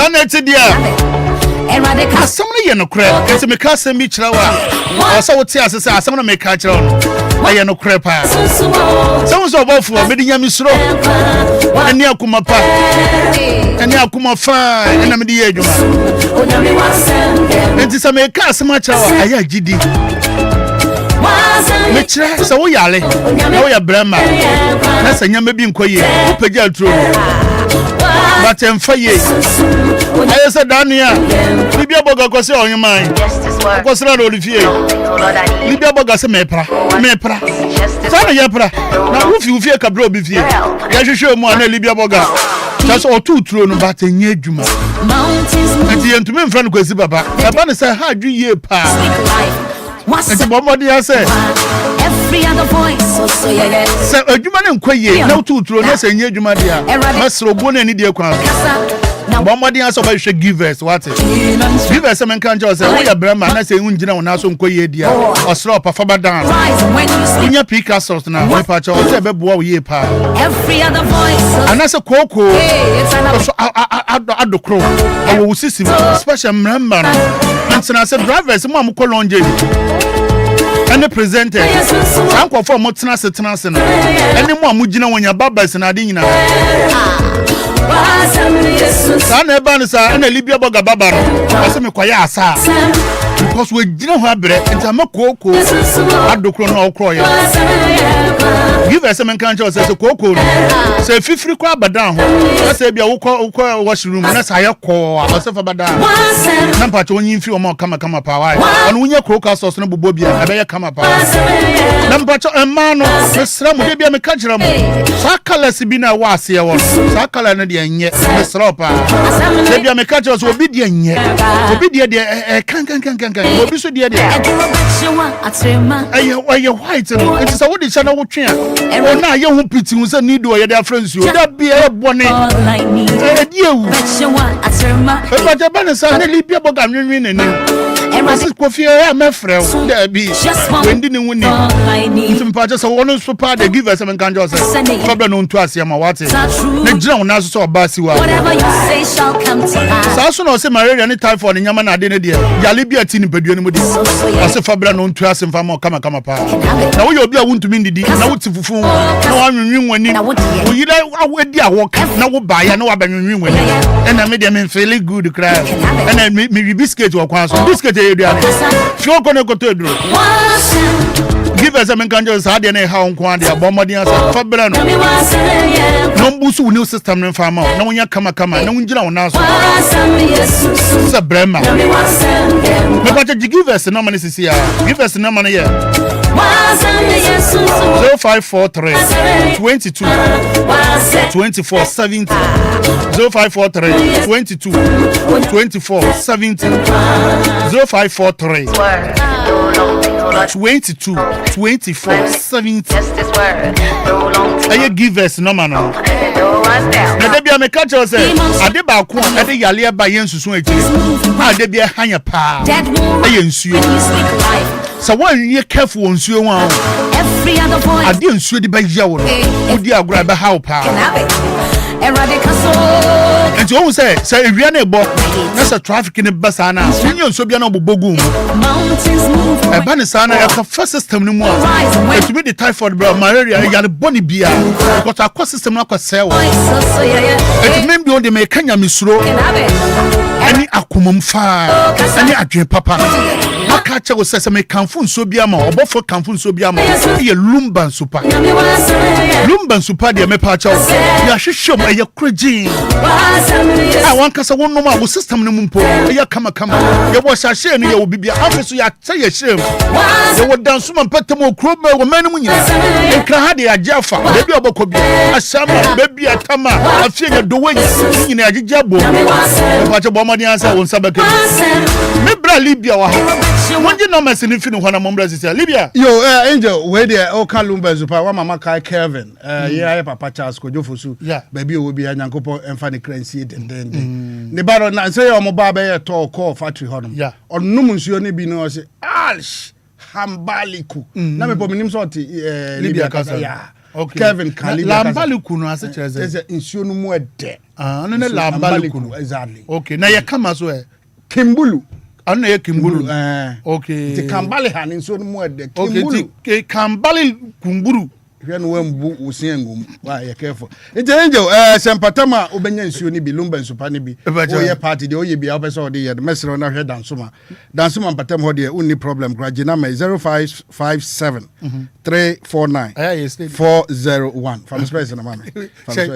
Somebody you no crap. It's me case me chrawa. Also what say someone make catch on. I no crap. Someone's Obofo, me dinya misro. Eni akuma pa. Eni akuma fa, ena me di eduma. Enti sa me case ma chrawa, aya gidi. Metre so wo yale na wo ya brema na sanya me bi nkoye wo pagya tro but emfa ye aye se dania Libya Boga ko se onyeman ko se na olifie Libya Boga se mepra so na yepra na wo fi kabra obi fie ya hwehwe mu na Libya Boga just otu tro no but enye adwuma enti entume mfra no kwesi baba e ba ne se ha adwu ye pa. What's every other voice, so yeah. So a human inquiry, no two through no say, Juma dear, Master Bonnie, any dear crown. Bombardi answer by give us what it give us some country say we are Brahma and I say unjina on aso nkoye dia or slop of down when you pick us now we patch or say bebo ye pa every other voice and I say koko ado crow I will see special member and I said drivers mom ko lonje and the presenter uncle for motina setenase no any mo amugina wonya babas na ade nyina sana ebanisa na Libya Boga baba no ase me kwaya asa because we gina ho abre enta makoko adokro na okro ye give us some country say koko no say fifiri kwa abadan ho say bia wo washroom na say yakọ ase fa badan na mpacho onyi mfi o kama pa wa ono unye koko sauce no bobo bia abeye kama pa na mpacho emma no mesra mu bia me ka gire mu sakala bi na wa ase ye wo sakala no de nye mesra pa bia me ka gire so obi de nye obi de kan obi so de aye white no it is a what the channel wo twa o na ye hu piti hu se need o ye da friends you da bia e bone e di ewu e ba je ba ne sa ne Libya Boga nwenwen nani This coffee my friend there be when didn't win it just one super they give us some kind of problem on to us yama what the drown now so basiwa
whatever you say shall come to pass.
So no say malaria any time for the nyama na de ne de ya le bia ti ni peduo ni mu de ase fabra no ntu ase mfa ma kama pa na wo ye obi a wontumi ndidi na wo tifufu na wo anwinwi wani wo yira awadi awok na wo ba ya na wo abanwinwi wani and me dem feel good cry and me biscuit wo kwa so biscuit e duane fio ko ne ko to eduro give us some kind of sad and how on the bombardier fabra no no busu new system no farmer no nya kama no njira wona so so brema me ba give us no money sisi ya give us no money here 0543 22 24 70 0543 22 24 70 0543 22 24 70 I give us no man no na dey me catch us ade ba ko ade yale ba yen susun akiri ade bia hanya pa aye nsuo so when you careful on nsuo wa ade nsuo di ba ya wo odi agora ba how pa and you always say if you are a boy, that's a traffic in the basana. When you're so beyond Bogum, a banisana, a first system no more. To be the typhoid, malaria, you got a bonny beer, but our cost system not sell. It may be on the Mekanya Misro, any Akumum fire, any Adrian Papa. Catcher was says, I may come from Sobiama, Obofo come from Sobiama, a Lumba super. Lumba super, dear Mepacho, you are sure my crazy. I want us a one normal system no mumpo. Ya come. You was a shame, you will be a officer, you say a shame. You would dance some petamo crowbar or man when you Krahadi a Jaffa, baby Obokobi, a summer, baby a Tama, a fear the way in a jabo. What a bomber answer on Sabbath. Maybe Libya. When you know my significant when I'm on Brazil, Libya.
Yo, Angel, where there, oh, Lumba Zupa, one Mama Kai Kevin, yeah, Papa Charles, Kojofusu, yeah, baby will be a Yankopo and Fanny Crancy, and then the baron, I say, I'm a barber talk call factory honum, yeah, or Numus, you only be no, say, Alsh, Hambaliku, Name Pominim Sorti, Libya Casa, yeah. Okay. Kevin Kali
Lambaluku no as
there's an insurance more there.
No Lambaluku
exactly.
Okay, now you come as well.
Kimbulu.
Ana ye Kimburu.
Okay. The Kambali han in so more de
Kimburu. Okay, Kambali Kumburu.
When wembu usiengum. Why you careful. It's Angel Sempatama obenya nsuo ni bi Lumba nsupani bi. O ye party de o ye bi abeso de ye de mesro na hwe dansoma. Dansoma mpatam ho de uni problem gragina me 0557 349 401 from space na mama. Okay.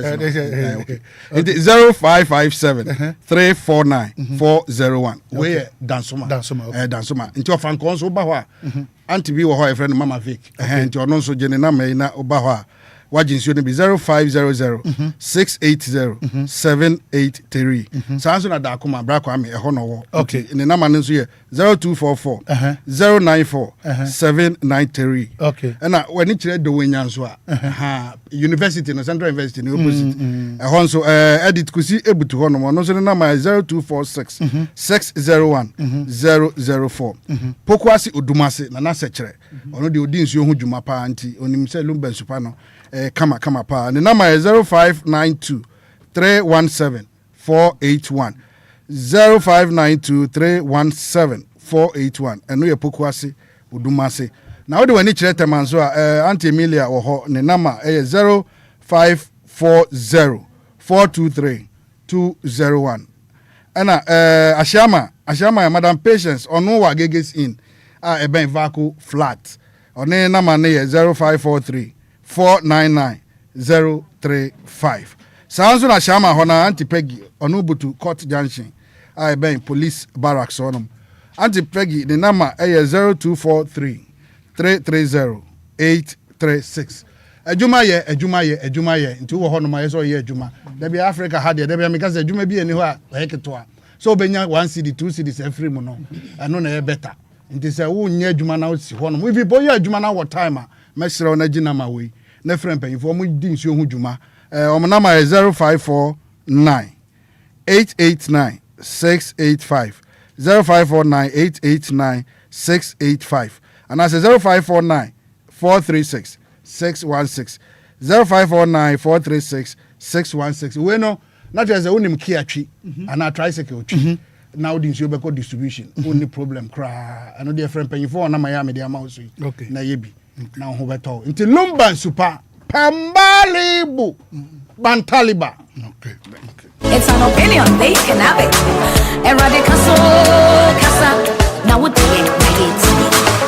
It is 0557 349 401. We dansoma. Dansoma. Nti ofan kon so ba ho a anti bi wo ho e friend Mama Vic. Nti ono so gene na me na oba ho a wajinsuo no bi 0500 680 783. Sanso na da akoma bra kwa me e ho no wo. Okay. Ne na ma no so ye 0244 094 793. Okay. Na wani kire do wenya so a university no Central University no opposite. E ho so edit kusi ebutu ho no so na ma 0246 601 004. Pokwasi odumase na sekere. Ono de odi nsuo ho dwuma pa anti onim se Lumba super no kama pa. The number is 0592 317 481 0592 317 481. And we are Pokwasi Udumase. Now, do any chete manzo Auntie Emilia or ho the number is 0540 423 201. And Ashama Madam Patience or no Wageges in Aben Vaco flat. On the number is 0543 499-035. Sounds on a shama hona Auntie Peggy on Ubutu Court Junction. I bang police barracks on them. Auntie Peggy, the number is 0243 330 836. Ejumaye into Honoma so ye Juma. There be Africa had there be because the Juma be anywhere like it. So Benya 1 city, 2 cities every mono. I know better. It is a wound near Juma now. We be boy Juma now what timer. Mesra on a jinama way. Ne friend pay for me din so hujuma. Number is 0549 889 685. 0549-889-685. And I say 0549-436-616. 0549-436-616. We know, not just a unim kiachi and a tricycle tree. Now the insurer distribution. Only problem cry. I know their friend paying for na Miami their mouse. Okay. Na yebi. Now who beto. Into Lumba super Pambalibu Bantaliba. Okay.
It's an opinion, they can have it. Eradicaso, Casa, now what do you make?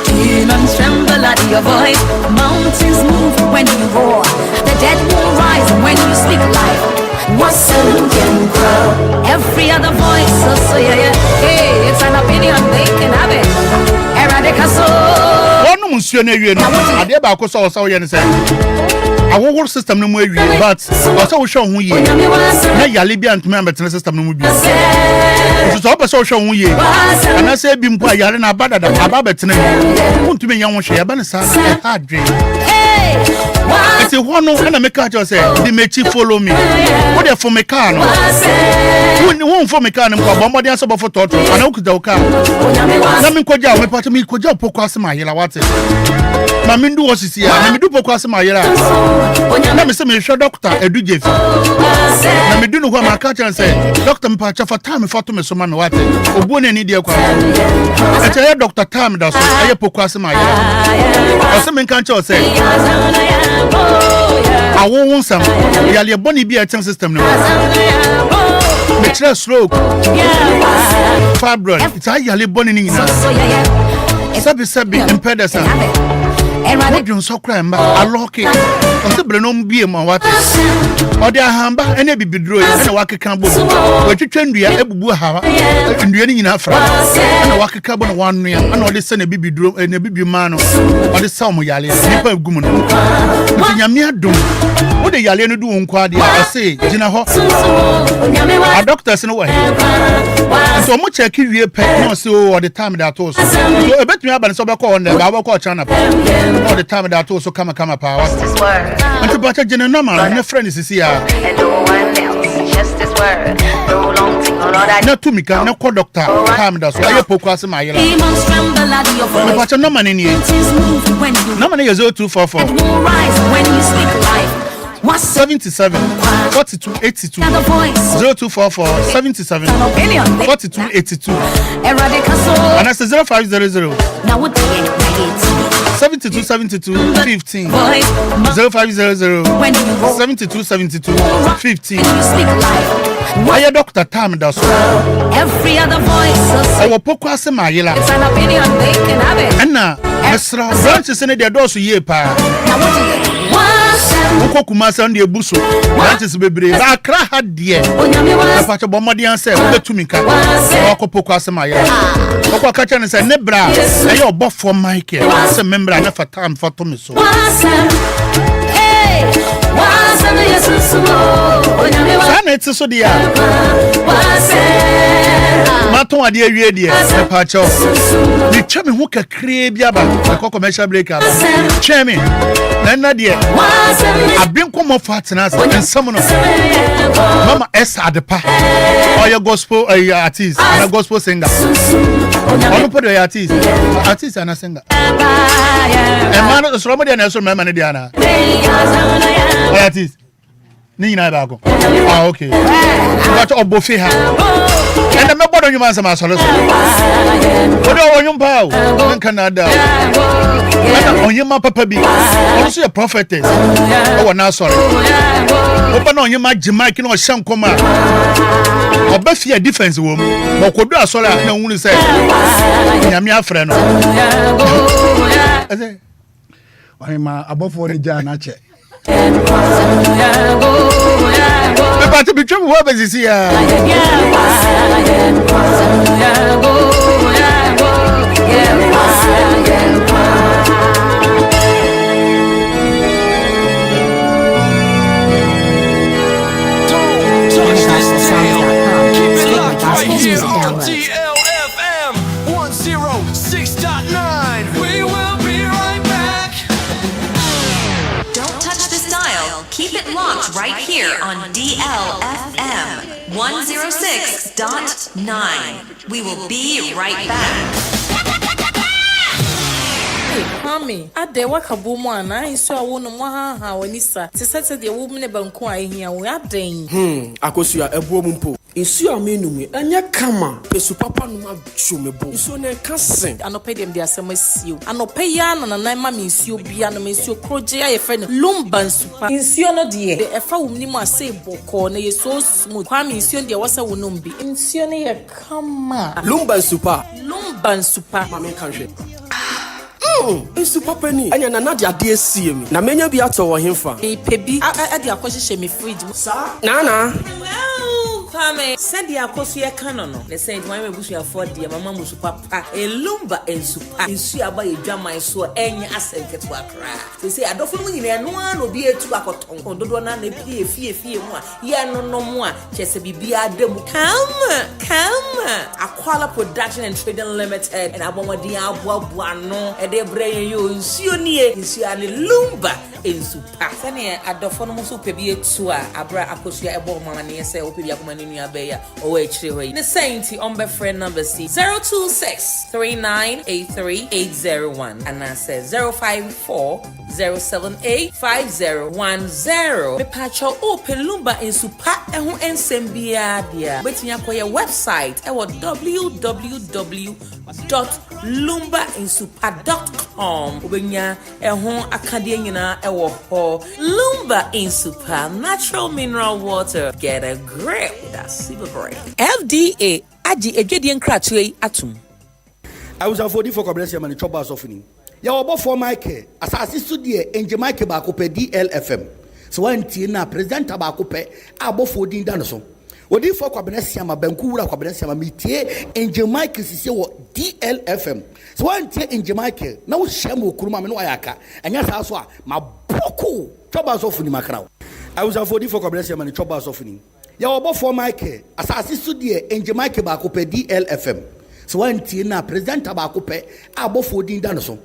Demons tremble at your voice, mountains move when you roar, the dead will rise when you speak life. What's can grow? Every other voice, so yeah. Hey, it's an opinion, they can have it. Eradicaso.
One monsieur, I did about so you say. Our work system no more, but also show who ye. Na ya Libyan member system no more. So also show who ye. And I say bimpo ya na bada da ababetene. Won't me yan share ban sa hard dream. It's a one no na make just say the mechi follow me. What dey for me car no. Won for me car no bombo dey so for toto. Ana okuda o car. Na me koja me pata me koja pokwase ma yela wate. Ma me ndu osisi ya na me du pokwase ma yela. Na me say me show doctor edu jefi. Na me du no ho ma ka chan say doctor me pa cha for time for to me so ma me wate. Obu na ni dey kwa. E tell doctor time da so aye pokwase ma yela. O say me kan cha say I won't some. Yali boni be a chance system no. Me stroke. Fibroid. It's a yali boni ni na. Sabi impedesa. What you so cry mba aloke. Onse bre no mbie ma wate. Ode ahamba ene bibidro ene wakeka bo. Watwetwa ndua ebubu hawa. Ndua ni nyina afra. Ene wakeka bo no wanua. Ene ode se ne bibidro ene bibima no. Ode sa omo yale nipa egumu no. Nyame adom. Wo de yale no du wonko ade a say gina ho. A doctors no we. So mo check wie pe no say o the time that was. So ebetumi aba ne so be call on the ba call China pa. All the time that also come power. And to batch general normal, and friend is here.
And no one else, just this word. No long thing on all that.
Not to me, no call doctor. Come that's why you focus my yellow. The batch no man in here. No man is 0244.
When you speak life.
77 42 82 0244 77 42 82 and that's 0500 72 15 0500 72 15 why doctor time that's
every other voice
I will pokwase my yela
it's an opinion they can have it
and now extra branches in the doors ye pa Uko kumasa ndi ebuso branches bebre ba kra ha de na pacho bomodi anse obetumika okopoko asema ya okwa kacha ne se ne bra e Obofo Michael se membra na fatam fatom so sana it's so dia maton ade awie de e pacho ni tweme ho kakre bia ba e commercial break aba tweme na de Aben komo fatnas and someone Mama S Adepa or your gospel artist and a gospel singer. Onu put your artist and a singer. And man is somebody and also remember Diana. Artist. Nina Bago. Ah, okay. But Obofo. And the member you must have solution. What are you pow? In Canada. On your papa be also a prophetess. Oh, now sorry. Open on your Jamaican or Shankoma. Or Buffy defense woman. But could do a solar and only say, Yamia friend.
I'm above for the Janache.
But to be true, what is here?
DLFM 106.9. We will be right back.
Don't touch this dial.
Keep it locked right here on DLFM 106.9. We will be right back.
Mami, ade wakabu mu ana nso awo no mo ha wanisa. Se sese de wo mne banku a ehia wo aden.
Akosua ebuo mu mpo. Nsu amenumi anya kama pesu papa no ma twomebo. Nsu na kasen.
Anope dem de asem asio. Anope ya na nan ma nsuo bia no nsuo kroje ya ye fe no Lumba nsupa. Nsuo no de efa wo mni mu ase boko na ye so smooth. Kwa nsuo de wasa wo no mbi. Nsuo ne ye kama.
Lumba nsupa.
Lumba nsupa.
Mama kanhwe. Nsu papa ni anya na de ade asie mi na menya bi ato wo hemfa
pebi ade akohye me fridge
sa na
Kwame said ya akoso ye kan no le said wan me busu afford de mama musu papa Lumba ensupa nsu aba ye dwaman so enya asenketo akra say adofo mu nyina no an obi etu akoton dodo na na bi efie mu a ye no mu a chese bibia ademu come Akwala Production and Trading Limited and abomodi aboa no e breye yo nsuo nie nsuo ane Lumba ensupa sane adofo no so pebi etu a abra akosua ebo mama ne se opebi akoma ne nua beya o we chire hoyi the sainty on be friend number C 026398380 and I says 05407851010 me pacho open Lumba ensupa ehu ensembia dia betinya koye website e wo www.lumbainsupa.com ubenya eho akade nyina ewo ho Lumba Insupa natural mineral water get a grip that's super great FDA agi edwedie nkratwe atum
I was affording for Cabrera man chop house offering ya Obofo Michael asase studie enje Michael ba ko pe DLFM so wanti na president ba ko pe Obofo din dan so Odi for Kwabenesi ama banku wura Kwabenesi ama mitie enje Michael sisi wo DLFM so wantie enje Michael na wo hyem okuruma me no ayaka anya saa so a maboko choba so funi makraw I was affording for Kwabenesi ama choba so funi ya Obofo Michael asase studie enje Michael ba ko pe DLFM so wantie na president ba ko pe Obofo din dan so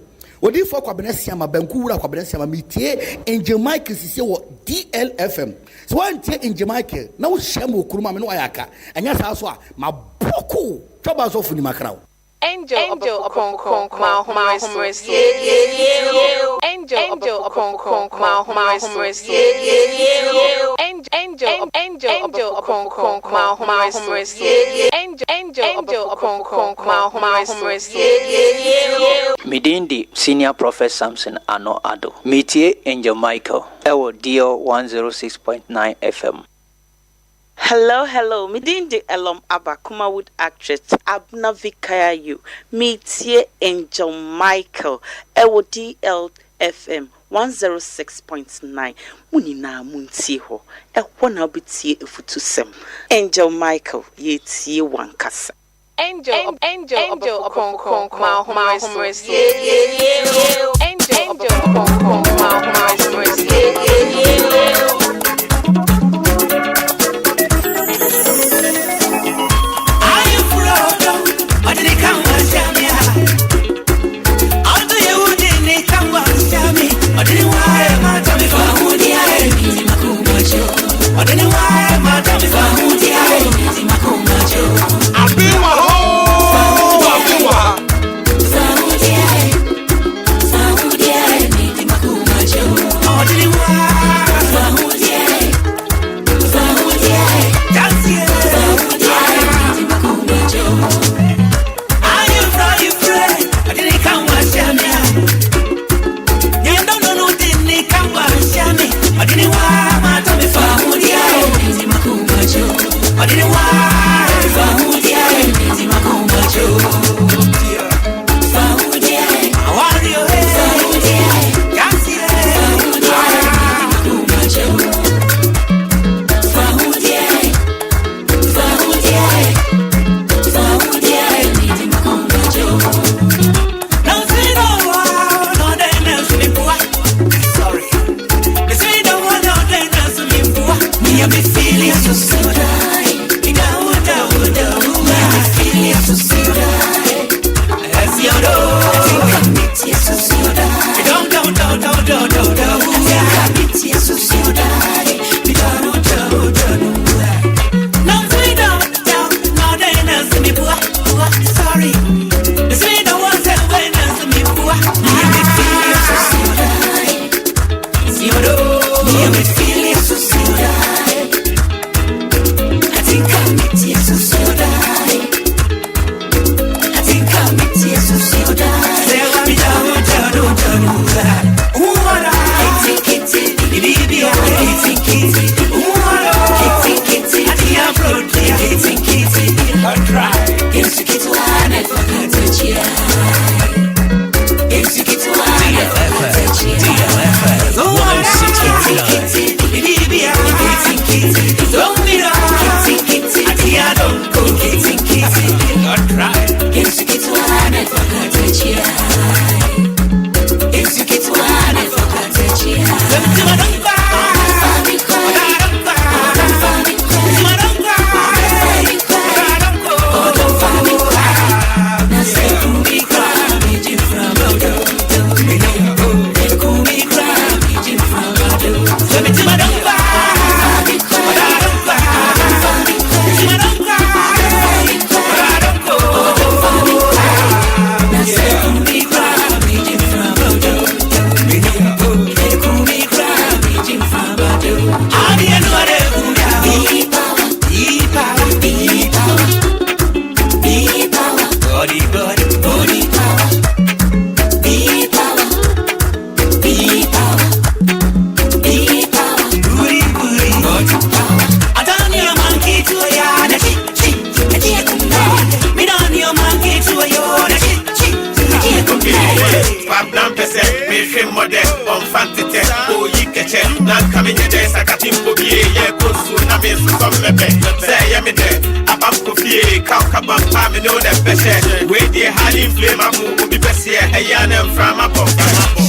Odi for Kwabenesi ama banku wura Kwabenesi ama mitie enje Michael sisi wo DLFM so wantie enje Michael na wo hyem okuruma me no ayaka anya saa so a maboko choba so funi makraw
Angel Okonko ma humorous Angel Okonko ma humorous Angel Okonko ma humorous Angel Okonko ma humorous
Midindi Senior Prophet Samson Ano Ado Metie Angel Michael Ewo Dio 106.9 FM
Hello, Midindi Elom Abakuma Wood actress Abna Vikayayu Metie Angel Michael Ewo DLFM 106.9 Munina Munti ho Ewana bitie efutusem Angel Michael yetie wankasa Angel Okonko ma humorous Angel Okonko ma humorous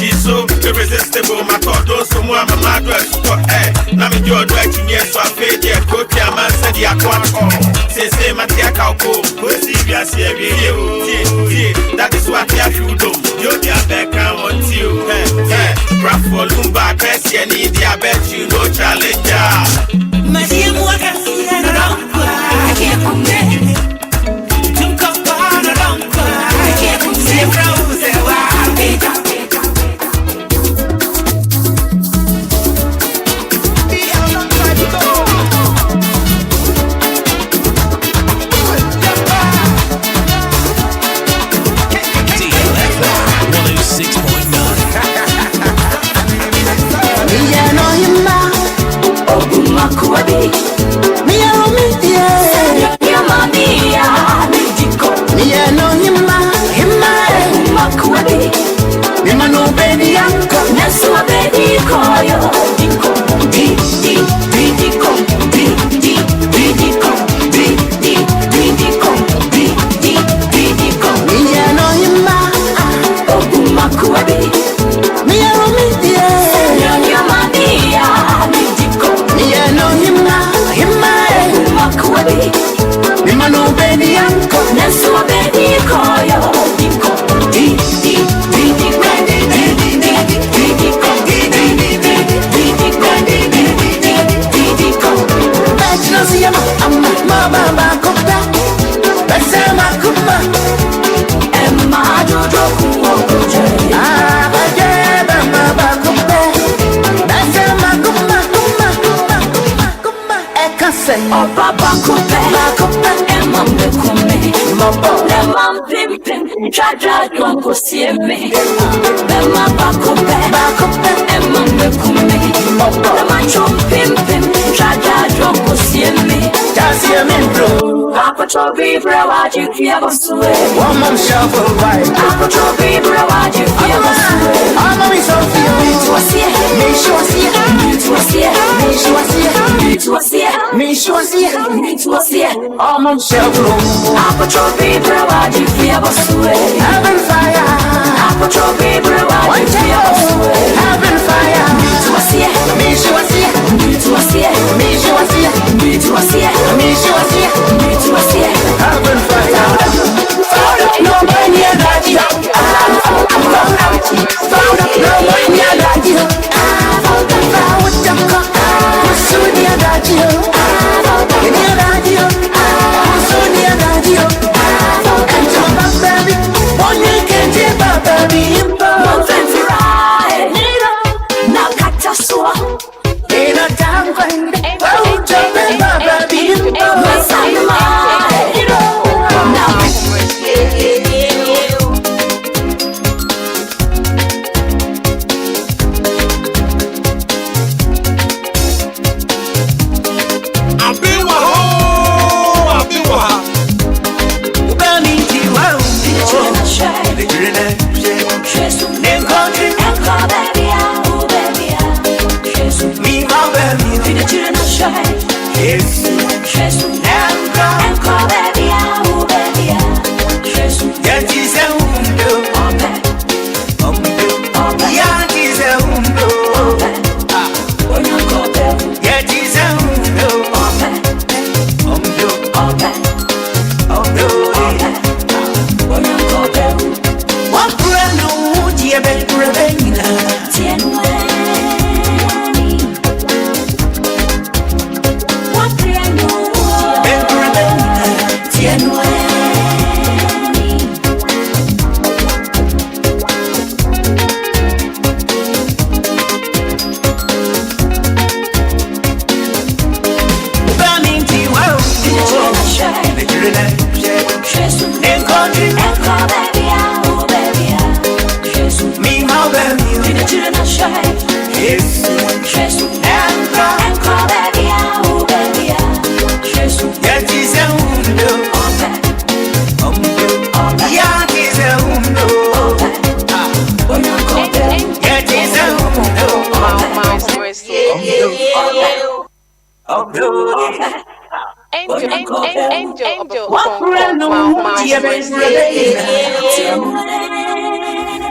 She's so irresistible, my God, those who want my dress for her. Nami your directing, yes, so I feel yeah, go to a man, said the aqua. Say, Matia Kauko, who see us here, that is what I should do. You're the background on you. Rap for Lumba, Cassie, and I bet you no challenger. My dear, what I see, and I can't come there.
Woman shuffle right. I'm a trophy, bro. I do feel the same. I'm a Sophia. Me to see it. Me to see it. Me to see it. Me to see it. Me to see it. Me to see it. I'm a shuffle. I'm a trophy, bro. I do feel the same. Heaven fire. I'm a trophy, bro. I do feel the same. Heaven fire. Me to see it. Me to see it. Me to see it. Me to see it. Me to see it. Me to see it. Me to see it. Heaven fire. No money like you. Found up no money like you. Found with the cock. Soon you got you. In your radio. Soon you got you. And jump up, baby. One you can jump up, baby. One thing for right. Now cut us so.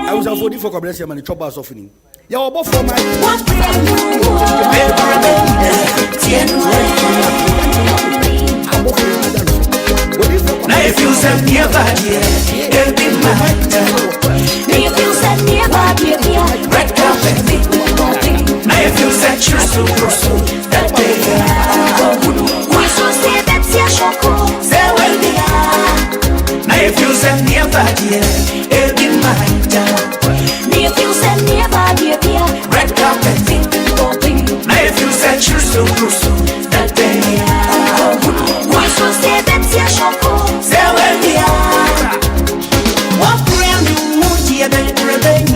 I was affording for Cabrera and chop us off in. Ya Obofo my.
Now if you send me a bad year, it'll be mine. Now if you send me a bad year, red carpet. Now if you send you so that day, we should say that's your shock. Say well, now if you send me a bad year, it'll be mine. Now if you send me a bad year, red carpet. Now if you send you so that day, we should say that's your shock. Say well, what brand new dear Rebecca?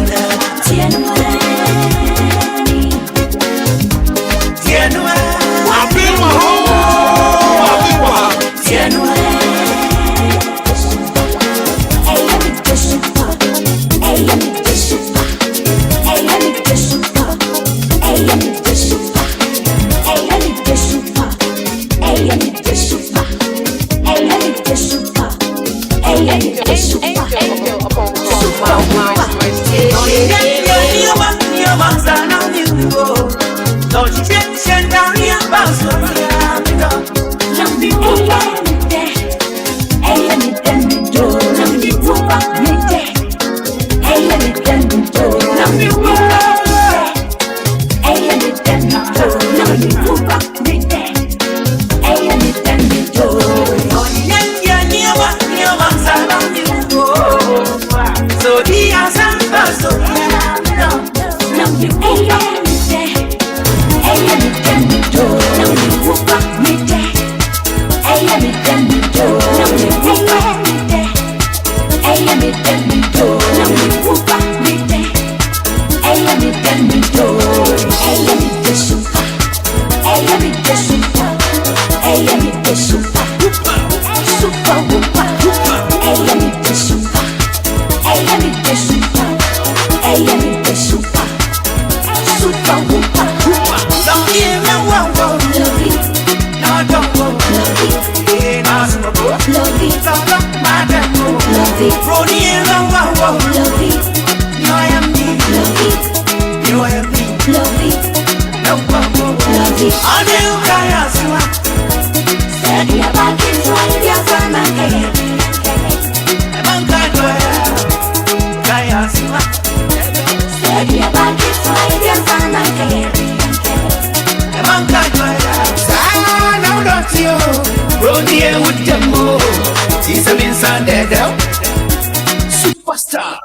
Superstar.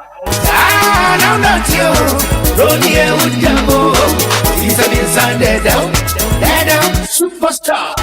No, not you. Ronnie would come. He's a bit Sunday down.
Superstar.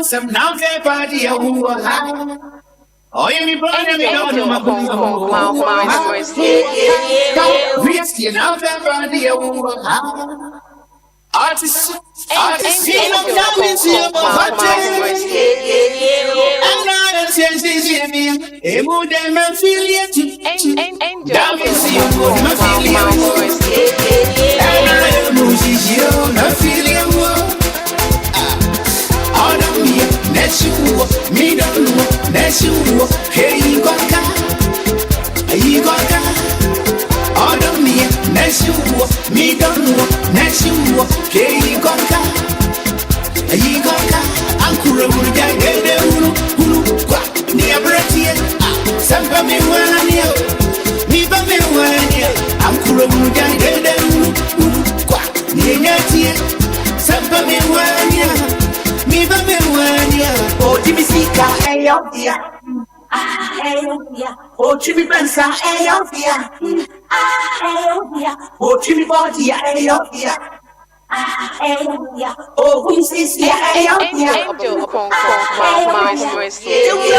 Some now everybody who are high. Oh, you brother, me don't know my we are still now everybody who are high. Artist, you know, now it's your and now it's your name. A good and affiliate. Now it's your affiliate. And I am musician, affiliate. Me don't know, that's you. Hey, you got all of me, that's you. Me don't know, that's you. Hey, you got Uncle Ruga, near Bretty, Sampa me one year, me by me 1 year. Uncle Ruga, near Sampa me 1 year. Me ba me wanya, oh Jimmy Sika, hey oh dear, hey oh dear, oh Jimmy Bensa, hey oh dear, hey oh dear, oh Jimmy Body, hey oh dear, Oh, who's this? Angel upon Morris. Angel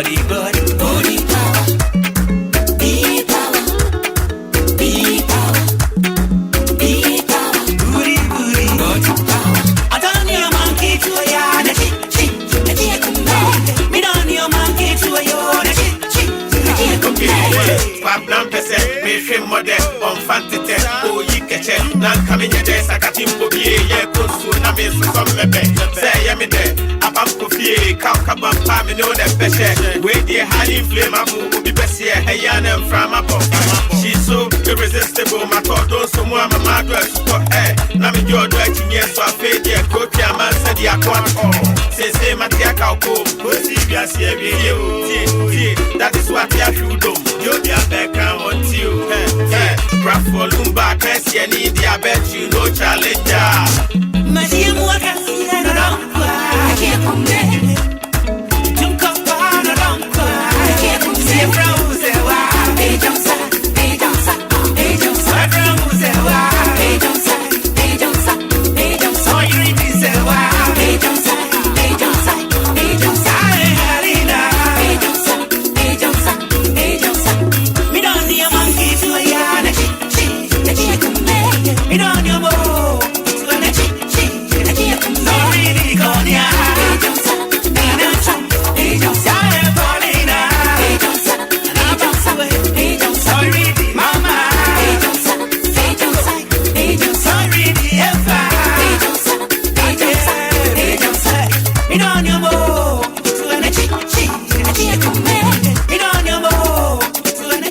Body, body.
Pablam pese, me shame mode, on fantite, oh ye catch, nan coming your days, I got him for be a cosu, namis from me, say yammy there, abam coffee, cow cabam, me know that peshe, wait the high flame, I will be best here, Hayan and from above. She's so irresistible, my thought, don't someone, my mother, Nami your directing, yes, so I paid the coach, a man said the aquat, say, Matia Kauko, that is what you should do. You'll be a back on you. Graph for Lumba, Cassie, and India, bet you no challenger. My dear, what I see, I can't come there. You come down, I don't cry. I can't come see Rose, they don't say, they don't say, they don't say, Rose, they don't say, they don't say, they don't say, you read this, they don't say, they don't say, they don't say, they don't say, they don't say, they don't say. Me don't need a monkey to a yard, the chicken man. Me don't need a bow to a chicken, the chicken man. No really gone, yeah. They don't say, they don't say, they don't say. Paulina, they don't say, they don't say, they don't say. Really, mama, they don't say, they don't say, they don't say. Really, Eva, they don't say, they don't say, they don't say. Me don't need a bow to a chicken, the chicken man. Me don't need a bow to a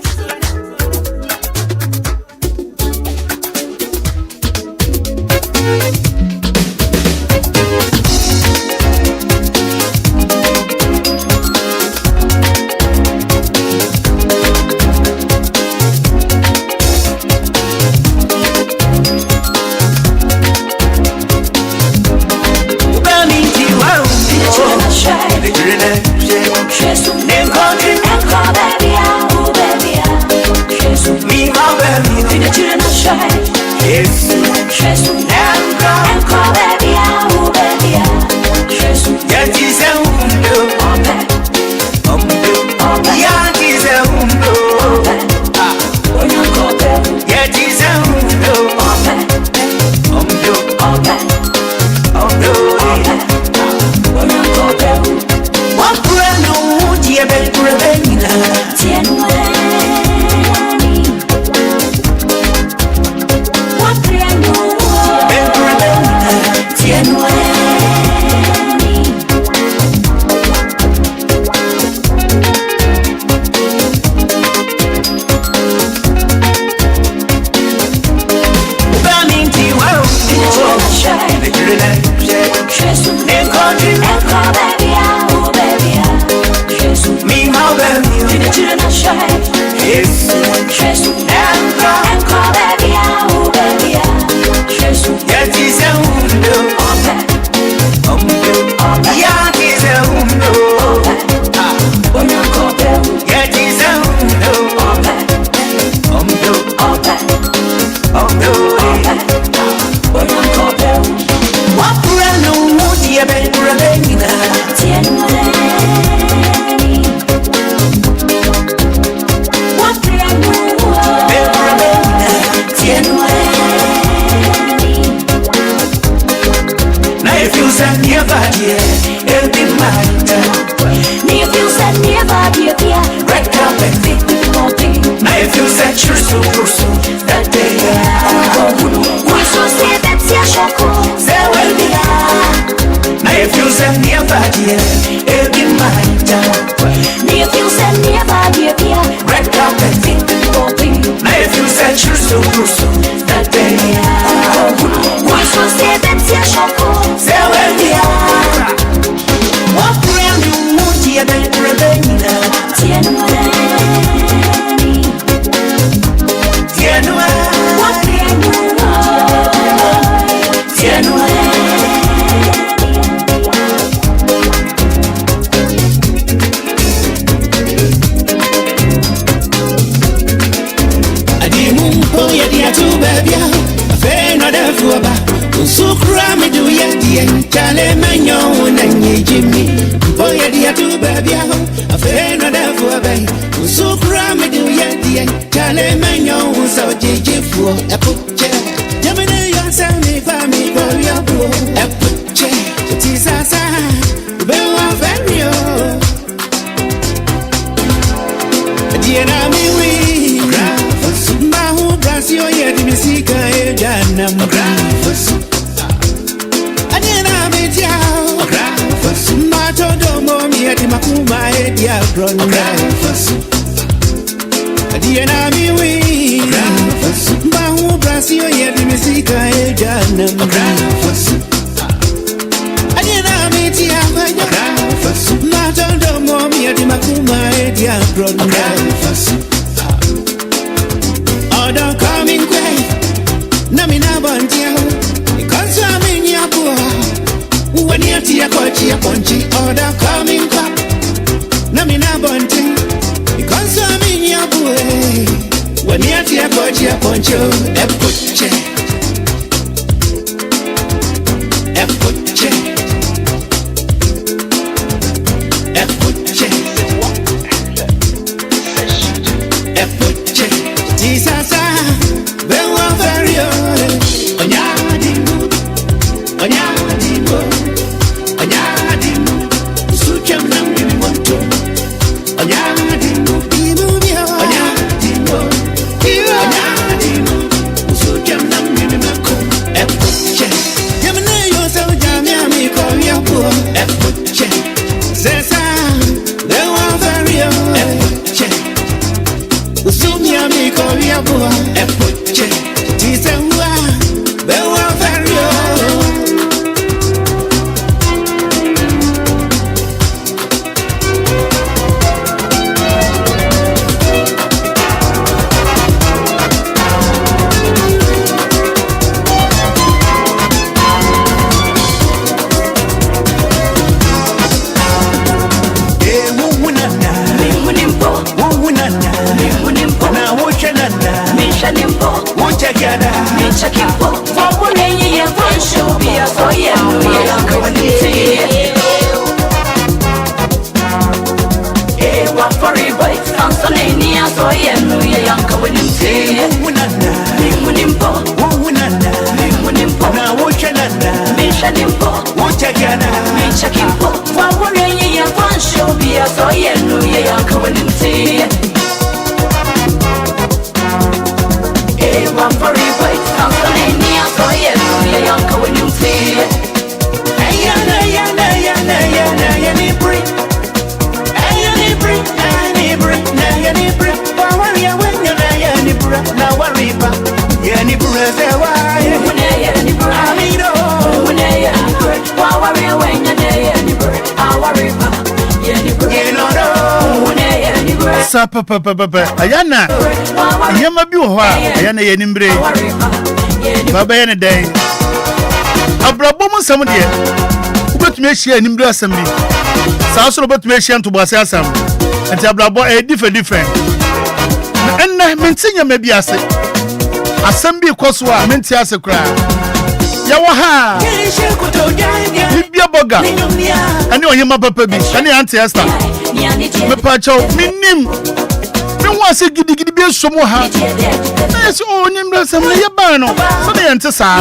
Adiena mi wi Mahu Brazil ye di misika e janam Adiena mi tiao Mato domo mi ye di makuma e dia bronga Adiena mi wi Mahu Brazil ye di misika e janam Adiena mi tiao Mato domo mi ye di makuma e dia bronga Don't come in quay. Namina Bontia. Because I'm in your poor. When you're tia coachia ponchi. Oh, don't come in quay. Namina Bonti. Because I'm in your poor. When you're tia coachia poncho. Epuche. Epuche. Epuche. Epuche. Jesus, we were very old. Onyadimu, Onyadimu, Onyadimu. Sucham nam mi monto. Onyadimu, Imubio. Onyadimu, Onyadimu. Sucham nam mi mako. Epuche. Yamne yo so jamia mi koyapo. Epuche. Zesa, we were very old. Epuche. Usumia mi korea bua epoche tisewa bewa vario
Ayana yema bi wo ha ayana ye nimbre baba ye ne den abrabo mu sam de ubetumi ehia nimbre asam bi saa so ubetumi ehia ntobase asam enti abrabo different na enna mentinya ma bi ase asam bi koso a menti ase kra ya wo ha bibia boga ani onyema papa bi ani anti Esther me pa chaw minim wase gidi bi somo ha ese o nimra sam na yeba no so de yente sa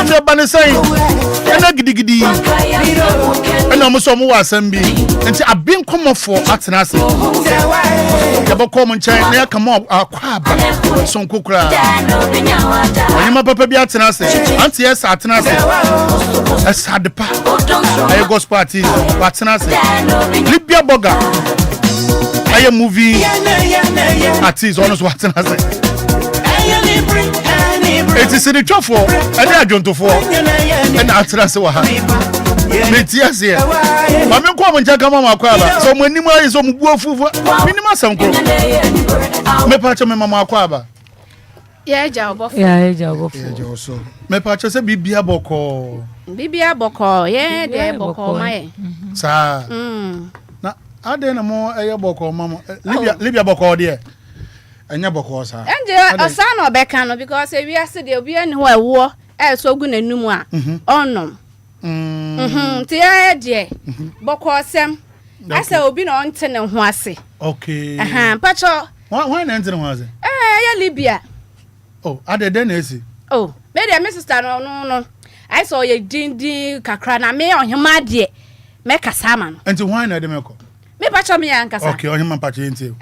na ba ne sai na gidi na mo so mo wasam bi enti abin komofo atena ase ya boko mo nchen na yakama akwa aba so nkokura onyema papa bi atena ase anti yes atena ase esa depa ayi gospel artist atena ase libia boga aye movie artist honest what na say it is the trofo and ajontofo and atrase wa ha metia se ma me ko mo nja kama makwaba so mo anim ayi so mo buofufu minim asam ko me pa cha me mama akwaba
ya eja Obofo
ya so me pa cha se bibia boko
ye de boko mai
sa na ade na mo eye boko mama libia boko de enya boko sa
enje osa na obeka no because we ase de obi ani ho ewo so gu nanum a onom ti e de boko sem ase obi na onte ne ho ase
okay
pacho
why na ente ne ho ase
ya libia
oh ade de na esi
oh me de my sister no I saw ye dindi kakra na me ohema de me kasama no
ente why na de me ko
Me pacho me ankasa.
Okay, onye man pacho enti.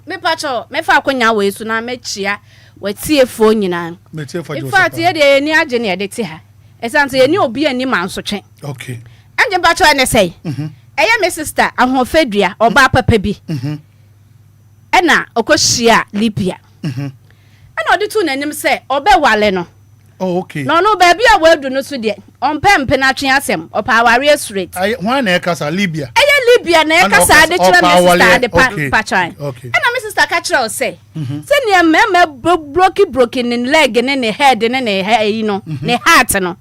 Me pacho me fa akonya we so na me chia we tiefo nyina.
Me tiefo jo.
In fact, ye de ni age ne de ti ha. Esanse ye ni obi ani manso twen.
Okay.
Anje pacho ne sei. Eye me sister ahofadua oba papa bi. Ena okohia Libya. Ena odi tu nanim se obe wale no.
Oh, okay.
No baby a wadu no so de. Ompe na twen asem opa aware straight.
Why na ekasa Libya?
Libya na ekasa de kira me sister de patran.
Okay.
Ena me sister ka kira o say. Se ne mema broken in leg ne head ne hair no. Ne heart no.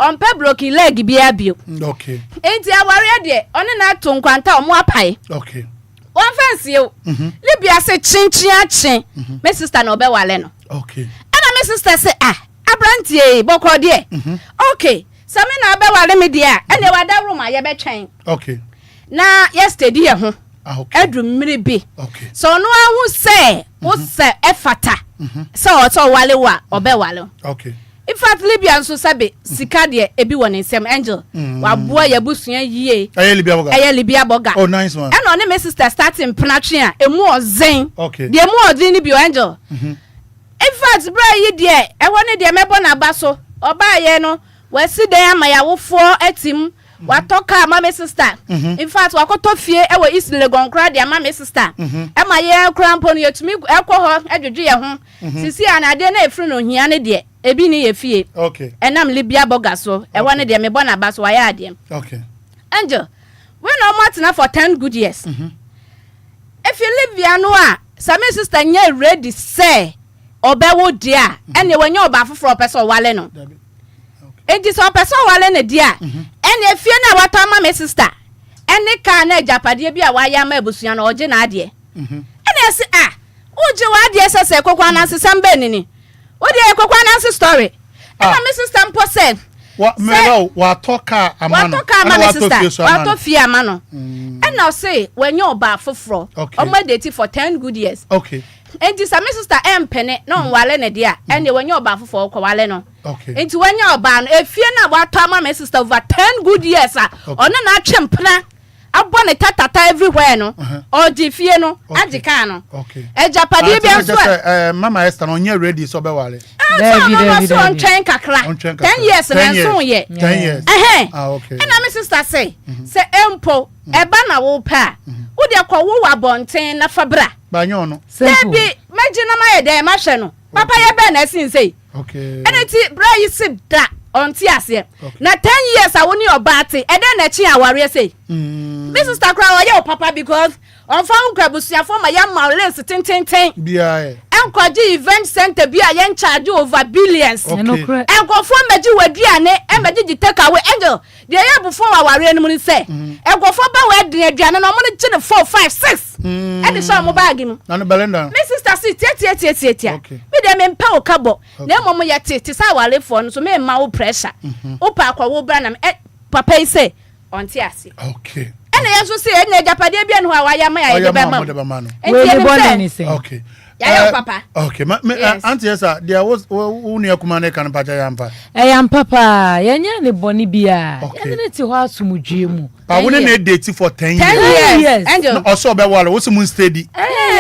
Ompe broken leg bi abio.
Okay.
Enti aware de one na to nkwanta omo apai.
Okay.
One fancy you. Libya say chin. Me sister no be wale no.
Okay.
Ena me sister say abrantie boko de. Okay. So me na be wale me dia. Ene wada room a ye be twen.
Okay.
Na yesterday ho.
Okay.
Edu mmiri bi.
Okay.
So no ahu say, wo say efata. So wale wa obe wale.
Okay.
In fact Libya so sabe sika de ebi woni nsem Angel. Wa boa ya busua yie. Eye Libya boga.
Oh nice one.
And on me sister starting penatwe a emu ozen.
Okay.
De emu ozen ni bi Angel. In fact bra yi de e woni de mebo na ba so. Oba ye no wasi den amaya wofo atim. Watoka mama sister. In fact wakoto fie e wo East Legon kra de mama sister. E ma ye krampo no yetumi ekwo ho adwedwe ye ho. Sisi anade na efru no hia ne de ebi ni ye fie.
Okay.
Enam Libya boga so e wone de me bona ba so wa ya de.
Okay.
Angel, when no matna for 10 good years. If you Libya no a some sister nya ready say obewo dia ene wanya oba foforo person wale no. Enti so person wale ne dia ene efie na wata ma me sister ene ka na japade bi a wa ya ma abusua na oje na ade ene se oje wa ade sese kokwa na sesambe nini odi kokwa na story ena me sister mpo se
wa toka amano
me sister wa to fie amano ena say wanya oba foforo o date for 10 good years.
Okay.
Enti some sister empene no wale ne dia ene wanya oba foforo kwa wale no.
Okay.
Enti wanya oba no efie na wato ama my sister over 10 good years ona na atwempna abone tatata everywhere no oji fie no agika no.
Okay.
Ejapade bi anso
mama Esther no nya ready so be wale.
David so on train kakra 10 years na so ye
10 years. Okay.
And my sister say empo eba na wo pa wo de kwa wo wa bonten na fabra
banyo no
sebi magina ma ye de ma hwe no papa ye be na sin say.
Okay.
Eneti bra yi sit da onti ase na 10 years a woni obate e de na chi aware say. This sister cry o papa because on fa nkwabusia for ma ya ma lens ten
bia
enkoji event center bia yen charge over billions. Enkofo meji waduane e meji take away Angel de ya before aware no mun say enkofo ba wa aduane no mun chi 4 5 6 e de so mo bag mu
na no belenda
my sister sit tia me de me mpa o kabo na mom ye tete sa aware for no so me ma wo pressure o pa akwa wo bra na papa yi say onti ase.
Okay.
Ene yeso say ene japade bia no wa ya ma ya de ba ma.
Okay.
Ya papa.
Okay. Auntie Esa, there was uni akumane kan pacha yampa.
Yampa pa, yanya ne boni bia. Yanya ti ho asumudwe mu.
Pa woni na date for 10
years.
No also be wala wo mu steady.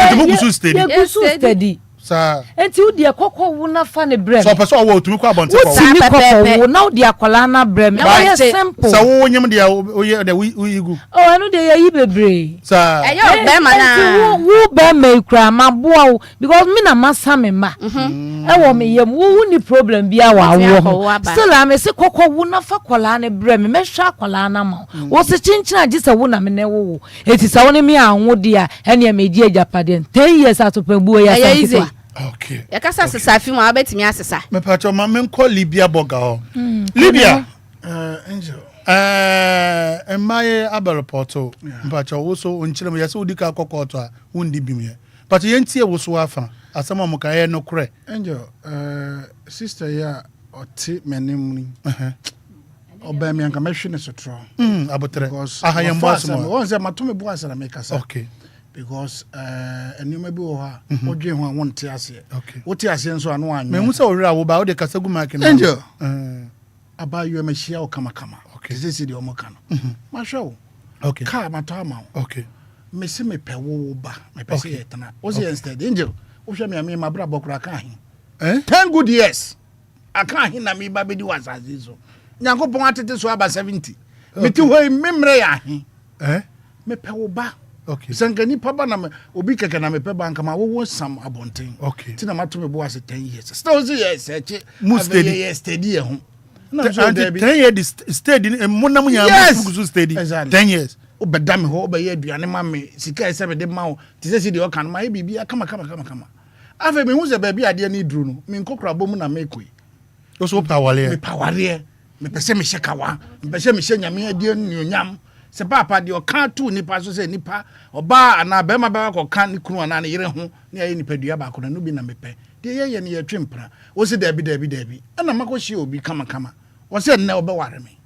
Ntimo gusu steady.
Ya gusu steady.
Sa
enti udi akokọ wu na fa ne brem
so person wo otumi kwa bonte kwa
wo kokọ wu na udi akola na brem na ye simple
sa wo nyem de oye de we igu
anu de yi bebre
sa
eyo be ma na
wo be ma ikra ma boa because me na masa me ma e wo me yem wo ni problem bia wa wo still am se kokọ wu na fa kola ne brem me hwa kola na ma wo se chinchina ji se wo na me ne wo eti sa wo ne me anwo dia ene me di ajapade 10 years atopambu ya sa.
Okay.
Ya kasa sesa fi mo abetimi asesa.
Me pacho ma me nko Libya boga ho. Libya.
Angel.
Emaye abereporto. Pacho wo so onchire mo yase odika kokoto a wondi bim ye. Pacho yentie wo so afa. Asema mo kae no kure.
Angel, sister ya oti menim ni. Oba mi anka mehwe ne sotro.
Abotre. Aha ye mbo asemo.
Won se matome bo asana me kasa.
Okay.
Because enuma bi wo ha odwe ho won te ase
okay
wote ase nso anu anyo
me hu se owura wo ba wo de kasagu mark na
Angel abayo machia o kama okay
sisi
de omo ka no ma hwe wo
okay
ka matama
okay
me se me pe wo ba me pe se yetana o se instead angel o hwe me ma bra bokura ka hin 10 good years aka hin na me ba bedi wasazi so nyankopon atete so aba 70 me ti ho memre ya hin me pe wo ba okay sankani papa na me obi keke na me pe banka ma wo sam abonten okay ti na mato me bo ase 10 years still years eche
mu
steady e ho na so
10 years steady monam nya mu steady 10 years
obeda me ho obeya aduane ma me sika ese me de ma wo ti se de o kan ma e bibia kama afa me hu se ba bia de ni duru no me nkokra bom na me koi
o so pawale
me paware me pese me shekawa me pese me she nyame ade nyonyam se papa de o kan tu nipa so se nipa oba ana be ma ba ko kan ni kunu ana ne yire ho ne ayi nipa dua ba ko na no bi na me pe de ye ne ye twempra o se dabi ana makoshi obi kama o se ne obeware me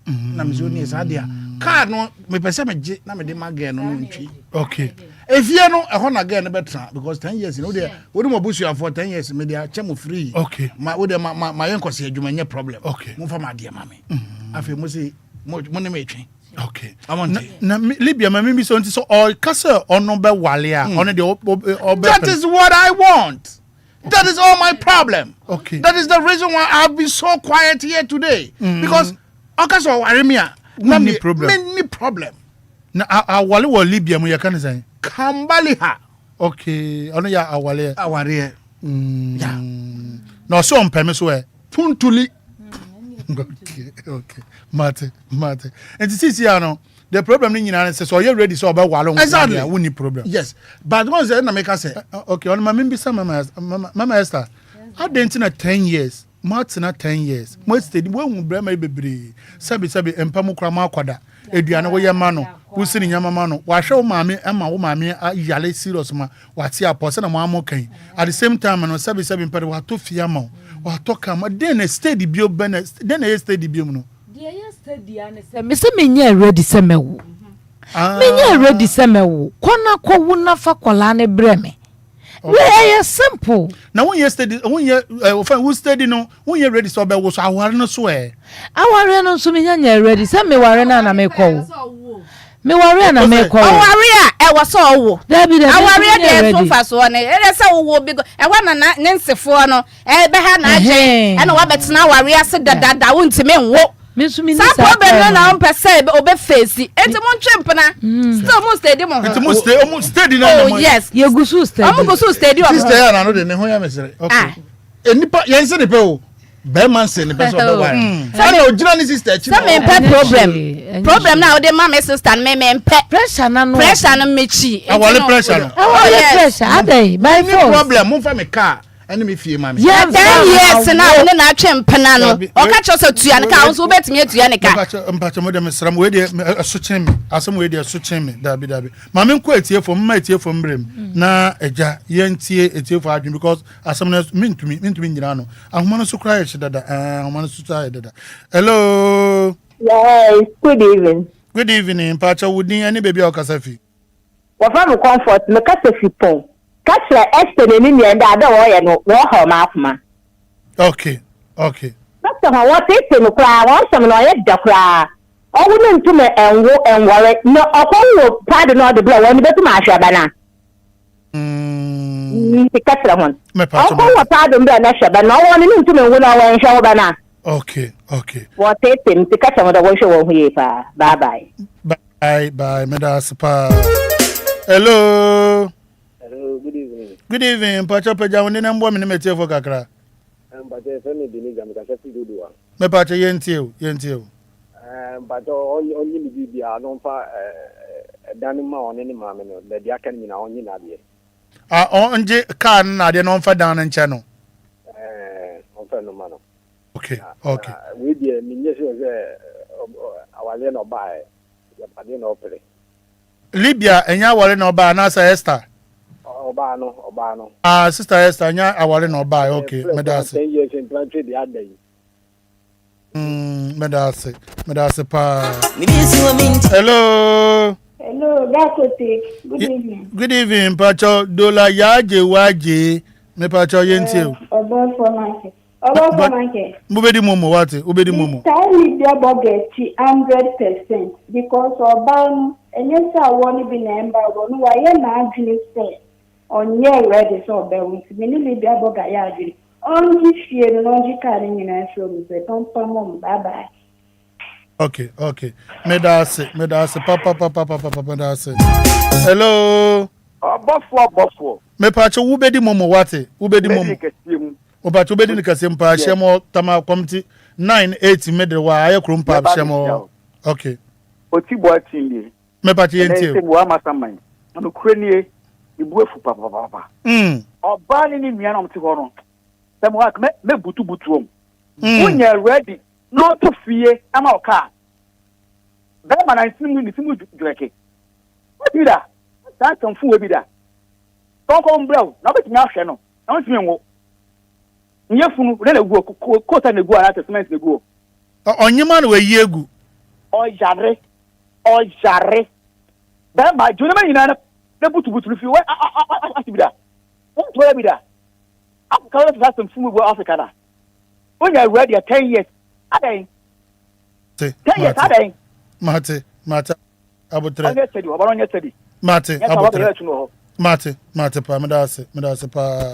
na me so ni sa dia car no me pese me je na me de maga no ntwi
okay
efie no e ho na ga no betra because 10 years no de wo mo busu for 10 years me de ache mo free
okay
ma wo de ma yenkose adwuma nye problem
okay
mo fa ma de ma me afi mo se mo ne me twen
okay na Libya ma me bi so nti so all kasa ono be wale a ono de
that is what I want. That is all my problem.
Okay.
That is the reason why I've been so quiet here today. Because okaso ware me a
many
problem.
Na awale wo Libya mo yakane san.
Kambali ha.
Okay. Ono ya awale.
Aware.
Yeah. No so mpeme so e.
Puntuli.
Okay. Mate. And this ya no. The problem ni nyina say so you ready so about walo
exactly.
We need problem.
Yes. But once na make us say
okay, on my member mama Esther. How didn't na 10 years. Martina 10 years. Most steady when brema bebre. Sabi empamu krama kwada. Eduane wo ye ma no. Wo sini nyama ma no. Wa hwe wo maame ema wo maame yale serious ma. Wati apose na mo amokan. At the same time no sabi mpere wa to fia ma. Wa to kama den steady bio ben den e steady bio no.
Me se menye ready se mewu. Menye ready se mewu. Kona ko wuna fa kwala ne breme. We are simple.
Now when you steady, when you who steady no, when you ready so be wo so aware no so e.
Aware no so menye ready se me ware na me ko. Me ware na me ko.
Aware a e wo so wo. Aware dey so fa so ne. E se wo bi go. E wa na nsefo no. E be ha na agye. E na wa betena aware ase dadada wo ntime nwo. Sa problem na on pese obe face enti mo ntwempna still mo steady mo
enti mo steady na
mo yes
ye gusu steady
mo gusu steady o
sister ya na no de ne ho ya mesere okay enipa yense ne pe o be man se ne pe so be wa na ogira ni sister chi
so me problem na o de ma me sister me pe
pressure na
me chi
awale pressure no
awale pressure adai by force
problem mo fa me car ene me fie mama
yeah 10 years na one na atwempena no o ka cho so tua ne ka so betimi atua ne ka
mpacho mo de mesram we de asochen me asem we de asochen me dabi mama nko etiefo mma etiefo mbrem na eja yentie etiefo adwin because asem na mintumi nyina no ahoma no so kra ye dada ahoma no so ta dada hello
yes good evening
mpacho wudin ani baby okasafi
wa fa me comfort me kasafi pon Katra Esther ni ni enda ada wo ye no wo ha ma afuma.
Okay.
Doctor ha what is no kra wo some no ye da kra. O wu no ntume enwore no okwo pad no de blow woni betu ma ahwa bana. Katra hon. Okwo pad mbe na hwa bana wo ni ntume nwu na wo nhwa wo bana.
Okay.
What is it katra mo da wo hwe wo hu ye pa. Bye.
Medaspa. Hello. Good evening, Pacha Paja, when I'm woman material for Kakra.
But there's only the nigga because I see do one.
Me Pacha Yentil.
But only the non Danima on any mamma, the Yakan in our own Nadia.
On J. Can I don't for down and channel.
On Fenomano.
Okay.
We the minister our Leno by the Padino Opera.
Libya and ya were no by Nasa Esther.
Obano.
Sister Esther, nya awale no buy. Okay, medase.
10 years in planted the other day.
Medase pa. Hello,
Dakote. Good evening.
Good evening, Pacho. Dola yaje waje. Me Pacho yentie.
Obofo manke.
Ubedi momo.
Tell me the budget 100% because Obano And yes, I want to be named by one who I am actually say on your ready so there will be many be able to get on this year and on the carrying in a film. Don't come bye bye.
Okay. Me da se papa. Hello.
Obofo.
Me pa cho ubedi momo wate. Ubedi momo. Oba ubedi ni kasem pa shemo tama komti 98 medre wa aye krum pa shemo. Okay.
Oti bo atindi.
Me pa yenti.
Se bo amasaman. Anu krenie ibuefu papa. Oba ni nua na mti ho no. Se mo ak me butu om. Unya ready. No to fear ama oka. Be man na simu dweke. What do that? That can fool be that. Don't come bro. Na be nya hwe no. Na won timi ngo. Nye funu re na gu kota na gu ara testament na gu.
Onyima na we yegu.
O jare. Be ma juna ma nyina na butu fi we be that. What do be that? Africa let us some go Africa na. When you ready 10 years. Aden. 10 years aden.
Mate. Abutre.
Onye tedi.
Mate. Abutre. Mate pa me da se pa.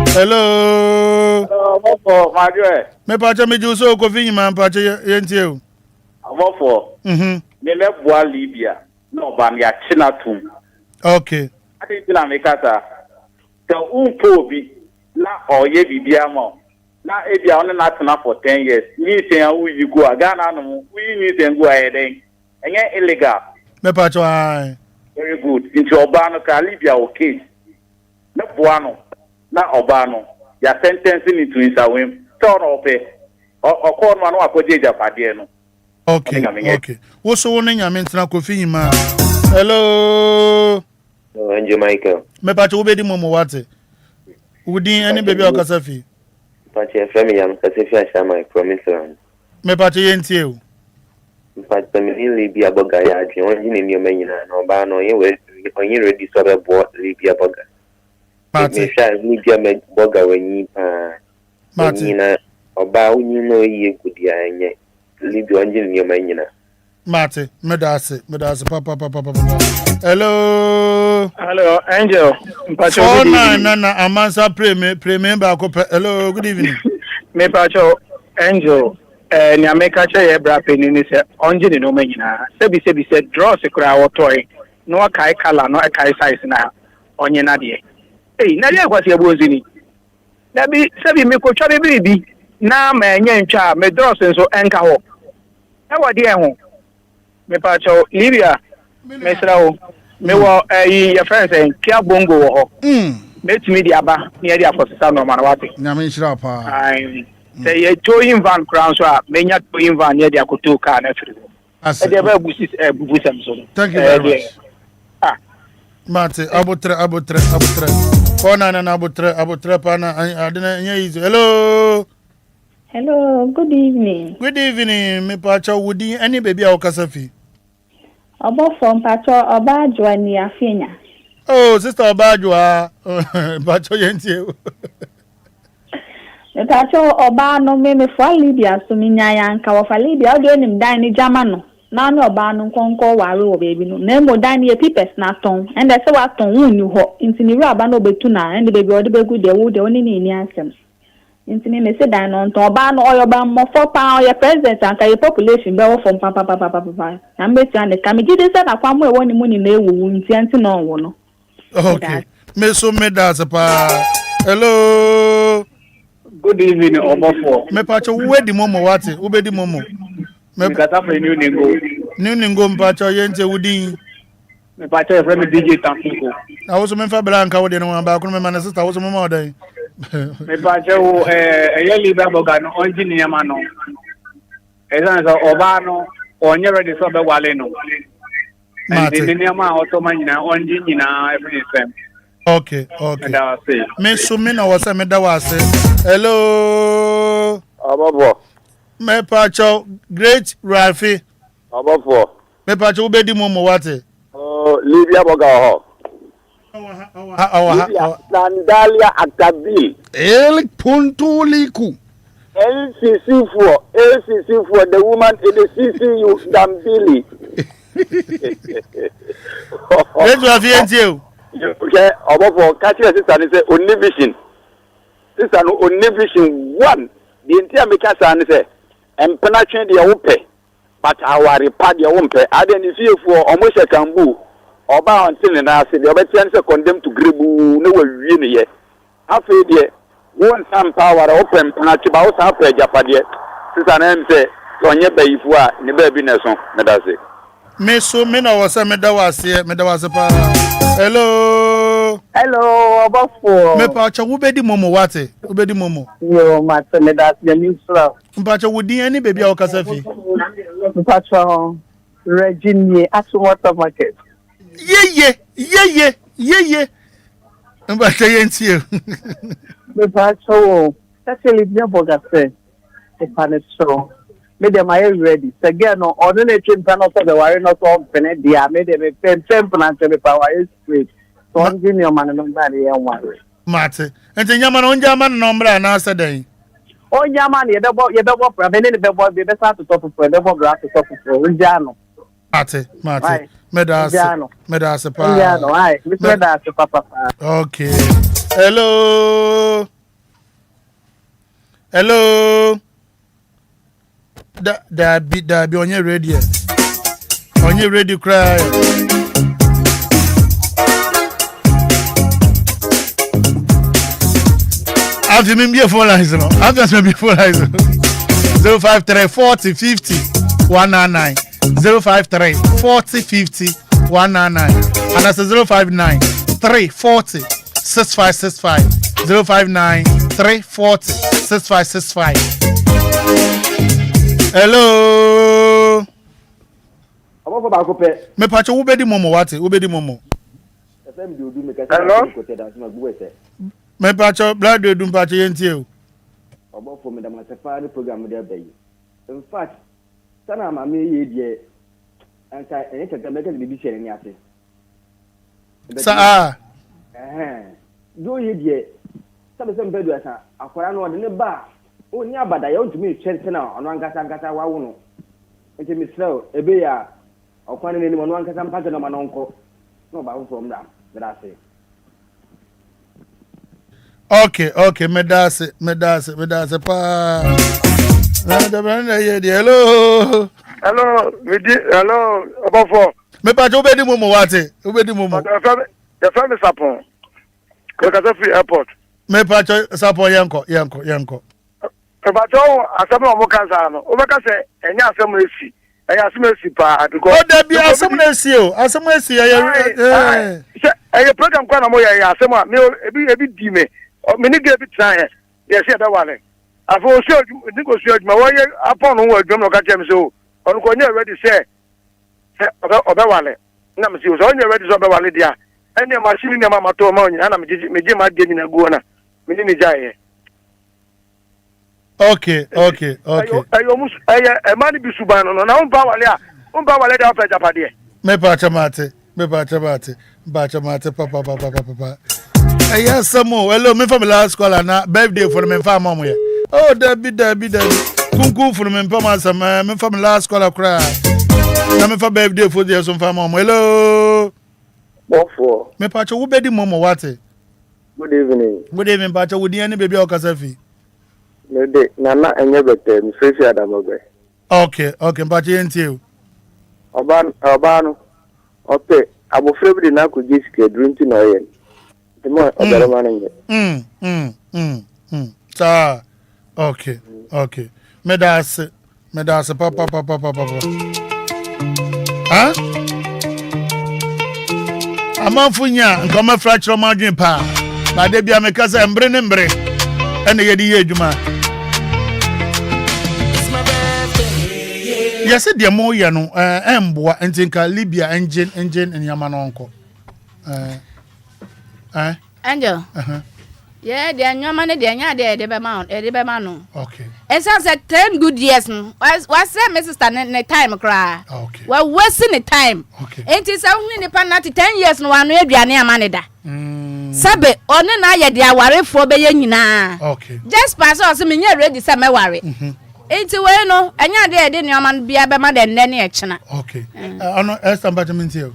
Hello.
Obofo, my dear.
Me pa cha me ju so ko fi nyima pa cha yentie o.
Obofo. Me bua Libya. No ba me achina tum.
Okay.
Ati ti na me kata. Te unpo bi na oye bibia mo. Na ebia on na tena for 10 years. Ni ten a we go Ghana no. We ni ten go ahead. Enye illegal.
Me pa cho ai.
Very good. Into Obano ka Libya okay. Na buano. Na Obano. Ya sentencing into insawem. Turn ope. O call man wa ko jeja pade no.
Okay. Wo so won nya me ntena ko fi nyima. Hello.
No, Angel Michael.
Me pa cho obedi momo wate. Udin any baby o kasafi.
Pache FM yam kasefi ashama promise land.
Me pache yentie o.
Pache me Libya boga ya ati onji ni niyo menyina na oba no onye ready so be bo Libya boga. Pache me sha Libya me boga wenyi pa. Menyina oba onyi no ye gudia enye. Libya onji ni niyo menyina.
Mate, me da se papa. Hello,
Angel.
Oh, na amansa pray me ba ko. Hello, good evening.
Me pacho Angel. Ni ameka cha ye bra peni ni se onje ni no manyina. Sebi se draw se kura wotoy. No akai kala no akai size na onye na de. Na de kwase ebozi ni. Na bi sebi me ko twa bi na ma enye ntwa me draw se so enka ho. E wodi e ho. Me pacho Libya me srawo me wo your friends en kia bongo wo ho metimi di aba ne dia posisa no man wate
na me shira pa
ai say ye towing van crown so a menya towing van ne dia koto ka na firi e dia ba busi bubusam so
thank you very much
Mate abutre kona na abutre pa na adina nya izo.
Hello, good evening.
Me pacho wudi any baby o kasafi.
Obofo mpacho Obajwa ni afinya.
Oh, sister Obajwa. Pacho yentie.
Mpacho Oba no me for Libya so minya yanka wo fa Libya o de nim dan ni Germano. Na no Oba no konko ware wo baby no. Na mo dan ni pipes na ton. And say wa ton wonni ho. Nti ni aba no betu na and baby o de begu de wo de oni ni asem. Nti me say dan no ton Oba no oyoba mo for pa o president and your population be wo from papa. Na mbeti ane ka me gide say na kwa mo e woni mu ni na ewu nti anti no wo no.
Okay. Me so me da pa. Hello.
Good evening, Obofo.
Me pacho wedi momo wate, ubedi momo.
Me kata for new ningo.
New ningo mpacho yente wudi.
Me pacho from DJ Tanfiko.
I was me fa blanca wodi no ba ko me man sister was mo odan.
Me pacho yeli ba boga no onji ni yama no. Eza so oba no onye ready so be wale no.
Mate.
Ni yama otoma nyina onji nyina everything.
Okay. Me sumi na wasa me da wase. Hello.
Obofo.
Me pacho great Rafi.
Obofo.
Me pacho ubedi momo wate.
Libya boga ho.
Libya
Sandalia Akabil.
El Puntoliku.
LCC for the woman in the CCU Dambili.
Let's have you.
Okay, Obofo, catch your sister and say, only vision. Sister, only vision one. The entire Mikasa and say, and penetrate the open, but our repart your own pay. I didn't feel for almost a cambu. Or bound until and I said, the obedience condemned to Gribu, no really yet. Half a day, one time power open, penetrate about half a Japadia. Sister, and say, on your baby for the baby Nelson, Medase.
Me so me na wasa me da wase pa. Hello.
Hello, Obofo.
Me pa cha wo bedi momo wate. Wo bedi momo.
Yo, ma se me da the new stuff.
Mpa cha wo din ani baby a wo kasa fi.
Mpa cha Regine Asu Water Market.
Ye. Mpa cha yentie.
Mpa cha wo. Actually bien boga se. E paneso. Me dem are ready. Again, no, on the train plan of the wire not on Penny, I made them a pen plan to the power straight. So I'm giving your man number and one.
Mate. And then Yaman on Yaman number and answer day.
Oh, Yaman, you don't want the boy, be better to talk for the boy to talk for Jano.
Mate. Medas,
Jano, I, Medas, Papa.
Okay. Hello. That be on your radio. On your radio cry. After me be a phone line, no. After me be phone line. 053 40 50 199 053 40 50 199 and that's 059 340 6565 059 340 6565. Hello.
Obofo ba ko pe.
Me pa cho wo bedi momo wate, wo bedi momo.
FM do do me ka. Hello.
Me pa cho blood do pa cho yentie o.
Obofo me da ma sefa the program dey abayi. In fact, sana ma me ye die anka enye kaka me ka bibi shere ni ase.
Sa
do ye die. Sabe se mbedu asa akwara no de ne ba. Oni abada ya ontumi twente na ono ankasa wawo no enti misrel ebe ya okwane ne ni ono ankasa mpage no manonko no ba from da say.
Okay, medase pa. Hello,
Obofo.
Me pa jo bedi momo wate, obedi momo.
The family sapon. Kokasa free airport.
Me pa jo sapon yanko.
Ebajo asem no mo kansa no. Obeka se enya asem esi. Enya asem esi pa because
o da bi asem na esi o. Asem esi
ya program kwa na mo ya asem a me ebi di me. Me ni get try e. Yes e da wale. Afo o se ni go se aduma wo ye apon no wo adum no ka kem so. Onu ko nya ready say obe wale. Na me si o so nya ready so obe wale dia. Ene machine ni mama to ma onya na me je ma de ni na guo na. Me ni jaye.
Okay.
Ayo mus mani bisubano no na umpa wale da fa japade.
Me pa chamate papa. Aya samo hello me from last call na birthday for me fa mom ye. Oh dabi. Kunku for me pa ma sama me from last call akra. Na me fa birthday for there so fa mom. Hello.
Obofo.
Me pa cho wo bedi mom wate.
Good evening
pa cho wo di ani baby o kasafi.
Nede nana enye bete mfefi adamogwe.
Okay, mpachi yentie.
Obano. Okay, abofre bi na ko gisike drink na yen. Timo odaro manenge.
Sa. Okay. Medas papa. Ah? Amanfunya nkoma fracture margin pa. Ba de bia mekasa embre ne mbre. Ene yedi ye adwuma. Yes, the more you know, emboa entinka Libya engine and Yamanonko.
Angel. Yeah, the Yaman, the Bemano.
Okay.
And so said 10 good years. Was that Mrs. Stanley in a time cry?
Okay.
Well, worse in a time.
Okay.
And it's only the penalty 10 years no one will be near Manida. Sabe, on an eye, they are worried for Bayana.
Okay.
Just pass us, I mean, you're ready, some worry. Enti we no anya de de nneoma bia be ma de nne ne e chena.
Okay. Ono Esther Bataminti.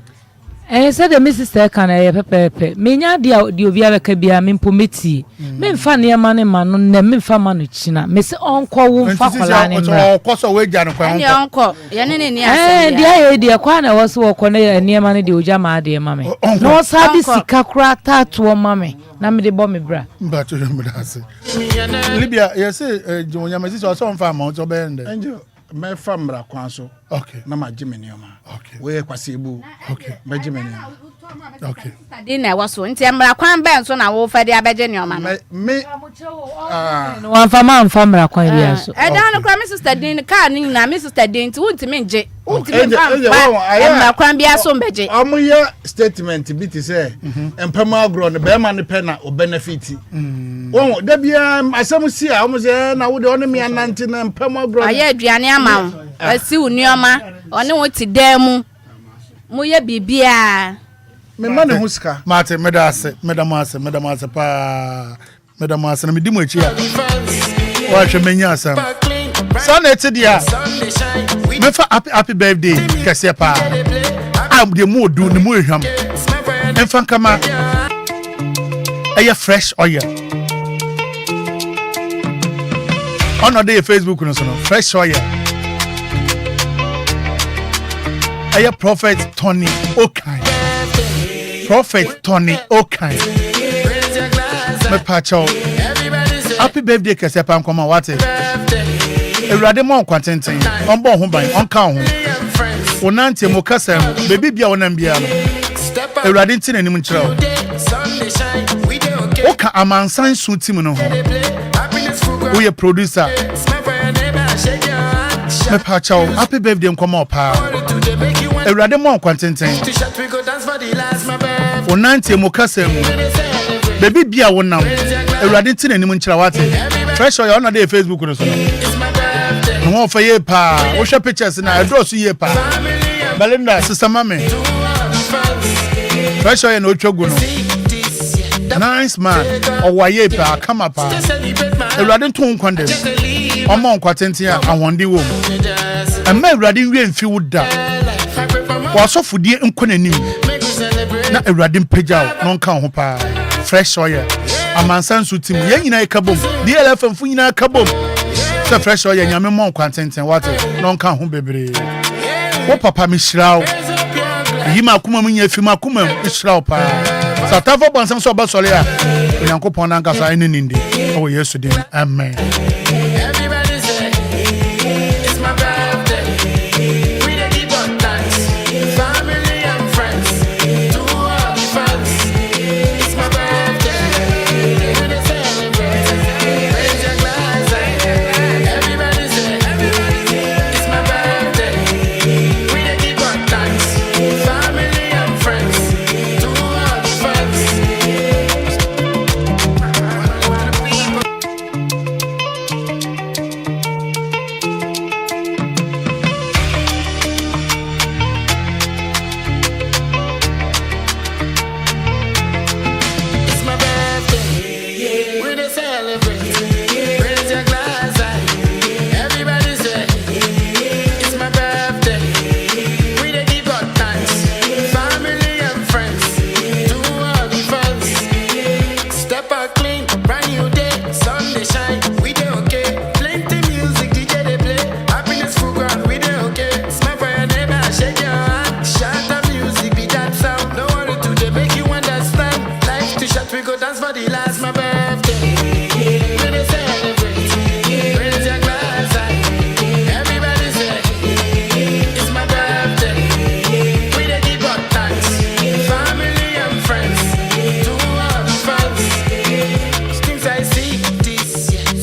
Said the Mrs. Kana pepe. Menya dia di obi abeka bia me mpometi. Me mfa ne ma ne ma no ne me mfa ma no china. Me se onko wo mfa kola ne mra.
Okoso we gya no kwan.
Ne onko. Ye ne ni asem.
Dia ye dia kwa na wo so wo ne ne ma ne de oja ma de ma me. No sabi sika kura tato ma me. Na me de bo me bra.
Mba to me da se. Libya, you say Jonya Mesi so mfa ma so be ende.
Angel me famra kwan so.
Okay.
Na ma jimeni oma.
Okay.
We kwase ebu.
Okay.
Me jimeni.
Okay.
Di na wo so nti mra kwan ben so na wo fa de abeje ne oma no.
Me
no wan fa mra kwan bia so.
E da no kra me sister Din ka ni na me sister Din nti wonti me nje. Wonti me mra kwan bia so mbeje.
Omoye statement bi ti say empama agro no be ma ne pe na o benefit. Won da bia asem si a omo say na wo de ono me anante na empama agro.
Aye aduane ama wo. Asi unioma one wo ti dan mu. Mo ye bibia.
Me ma ne huska.
Mate medase pa. Medamase na me di mo echi a. Wa hwe menya asam. Sunday ti dia. Me fa happy birthday kese pa. Am de mo du ni mo ehwam. Enfan kama. Aya fresh oil. On the Facebook no so no fresh oil. Aya Prophet Tony Okai. Prophet Tony Okai. Me pacho. Happy birthday kese pa nkoma wate. Ewurade mo kwantenten. On bo ho ban, on ka ho. Onante mo kasam, baby bia wonam bia no. Ewurade nti nanim nkyerɛ. Oka amansan su tim no ho. Wo ye producer. Me pacho. Happy birthday nkoma pa. Ewurade mo kwantenten. Onante mo kasam. Baby bia wonam. Ewurade nti nanim nkyerɛ wate. Fresh oil on the Facebook no so. No for ye pa. Wo hwe pictures na address ye pa. Belinda sister mama. Fresh oil no twagu no. Nice man. O ye pa come up. Ewurade nto nkwande. Omo nkwatenten a ahonde wo. Emma ewurade nwie mfi wo da. Wa sofudie nkonanim. Na ewurade mpagyaw no nka ho pa. Fresh oil. Amansan su tim ye nyina ekabom. DLFM fu nyina kabom. The fresh oil nyame mo kwantenten wate no nka ho bebre. Wo papa mi shiraw. Yima akuma mu nya fima akuma mi shiraw pa. Satafo bansam so ba sole a. Onyankopon na nka sa ene nindi. Oh Yesu din. Amen.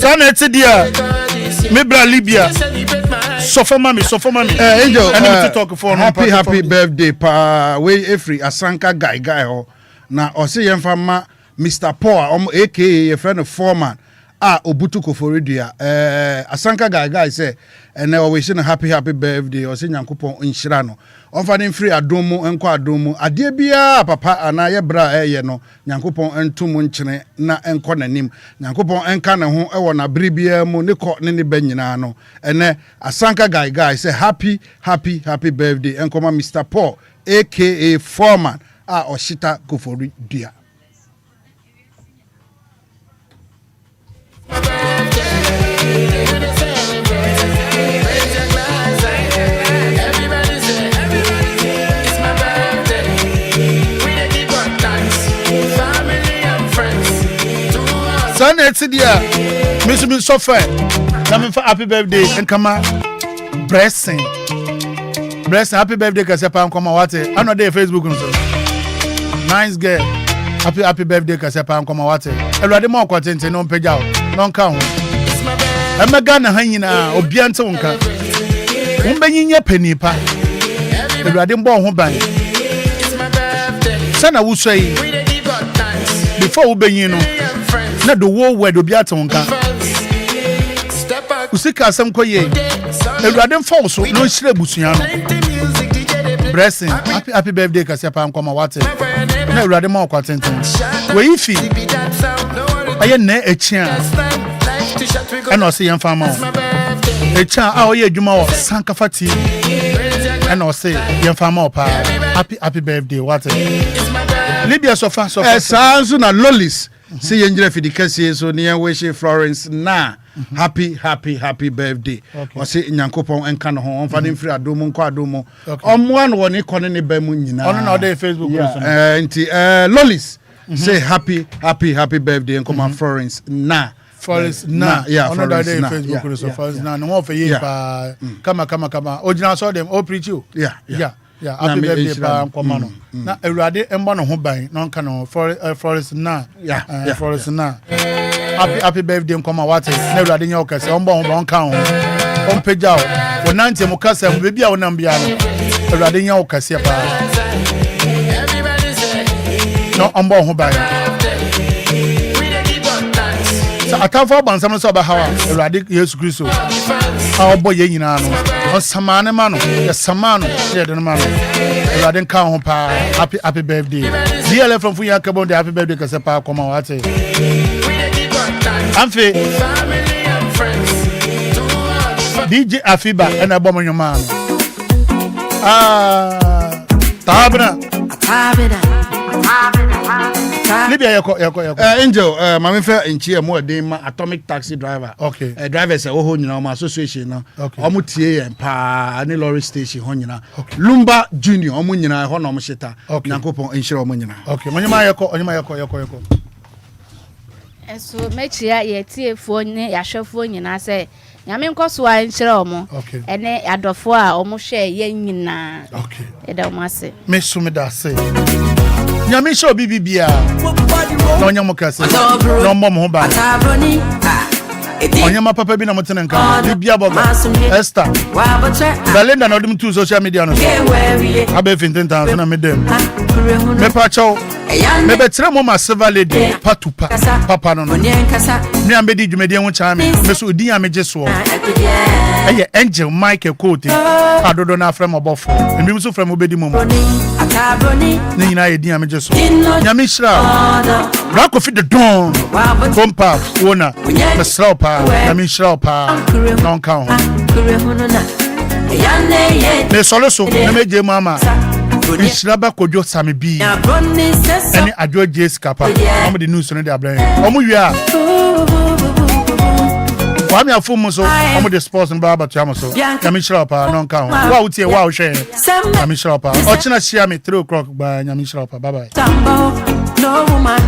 Sonnet dia. Me bra Libya. Suffer mommy.
Angel,
and talk for
happy birthday pa we every asanka guy ho. Na o se yemfa ma Mr. Paul aka your friend foreman obutu koforidua asanka guy say and we wishing a happy birthday or say nyankopon nhyira no onfa ne free adomu enko adomu ade bia papa ana ye bra ye no nyankopon entum nkyene na enko nanim nyankopon enka ne ho e wo na bere bia mu ne ko ne banyina no ene asanka guy say happy birthday enko ma Mr. Paul aka Foreman oshita koforidua.
Sana it's dia. Miss me so fair. Come for happy birthday and come on. Blessing happy birthday kasepa come what? I know dey Facebook so. Nice girl. Happy birthday kasepa come what? Ewade mo kwatente no page out. No nka ho. Emega na hanyina obi ante wonka. Wombenyinya panipa. Ewade mbo ho ban. Sana wusoi. Before wobenyin no. Na the whole word obi ate wonka. Usika asem koye. Ewade mfa so no hire busua no. Blessing happy birthday kasepa come what? Na ewade mo kwatente. We ifi. Aye na echia. And I say young farmer. A child, oh, yeah, you more Sankafati. And I say young farmer, happy birthday, what? Libya so far, so
sounds na Lolis. See, Angela Fidicasi, so near Wishi Florence, na happy birthday. Or say Yankopon and Cano, finding free Adomo, Quadomo. One economy Bemunina. On another Facebook, Lolis. Say happy birthday and come on Florence, na.
Forest na another day Facebook so Forest na no for ye pa kama original saw them all preach you happy birthday pa nkoma no na Ewurade embo no ho ban no nka no Forest na Forest na happy birthday nkoma what na Ewurade nya okase ombo ho ban kan ho ompeja o wonante mo kasa mo bebi a wonam bia no Ewurade nya okase pa no ombo ho ban Atamfo bansam so ba hawa Ewurade Yesu Kristo a obo ye nyina no osamane ma no ye samano ye de no ma no Ewurade kan ho pa happy birthday DLFM fu ya kabon de happy birthday kase pa koma wate amfe DJ Afiba and abomo nyoma tabna Libya yako
Angel mama fe enchi mo den ma atomic taxi driver
okay
drivers e ho nyina ma association no omo tie yen pa ani lorry station ho nyina Lumba Junior omo nyina ho na omo shita Nyankopon enhire omo nyina
okay onyema yako
eso mechia ye tiefo ne yahwefo nyina se nyame nkoso a enhire omo ene adofo a omo hwe ye nyina
okay
eda omo ase
mesumi da se nyame show bibia no nyamo kase no mom ho ba onyama papa bi na motene nka bibia boga Esther Belinda na odum tu social media no abe 15,000 na medem me pa chow me betre mo ma silver lady patupa papa no me ambedi dwumedi ho cha me so odin ameje so eye angel Michael Cote adodo na frem Obofo emi so frem obedi mom ni nyina edin ameje so nyame hira Rako fit the dawn kompa wona the slopa nyame hira pa non kan me solo so na meje mama Ishiraba kojo sami bi any adwo Jessica pa am the news no dey abran omo wia wa mi afom so omo the sports no ba tuamo so nyame hira pa non kan wa utie wa wo hwe nyame hira pa o china share me 3 o'clock ba nyame hira pa bye bye
no woman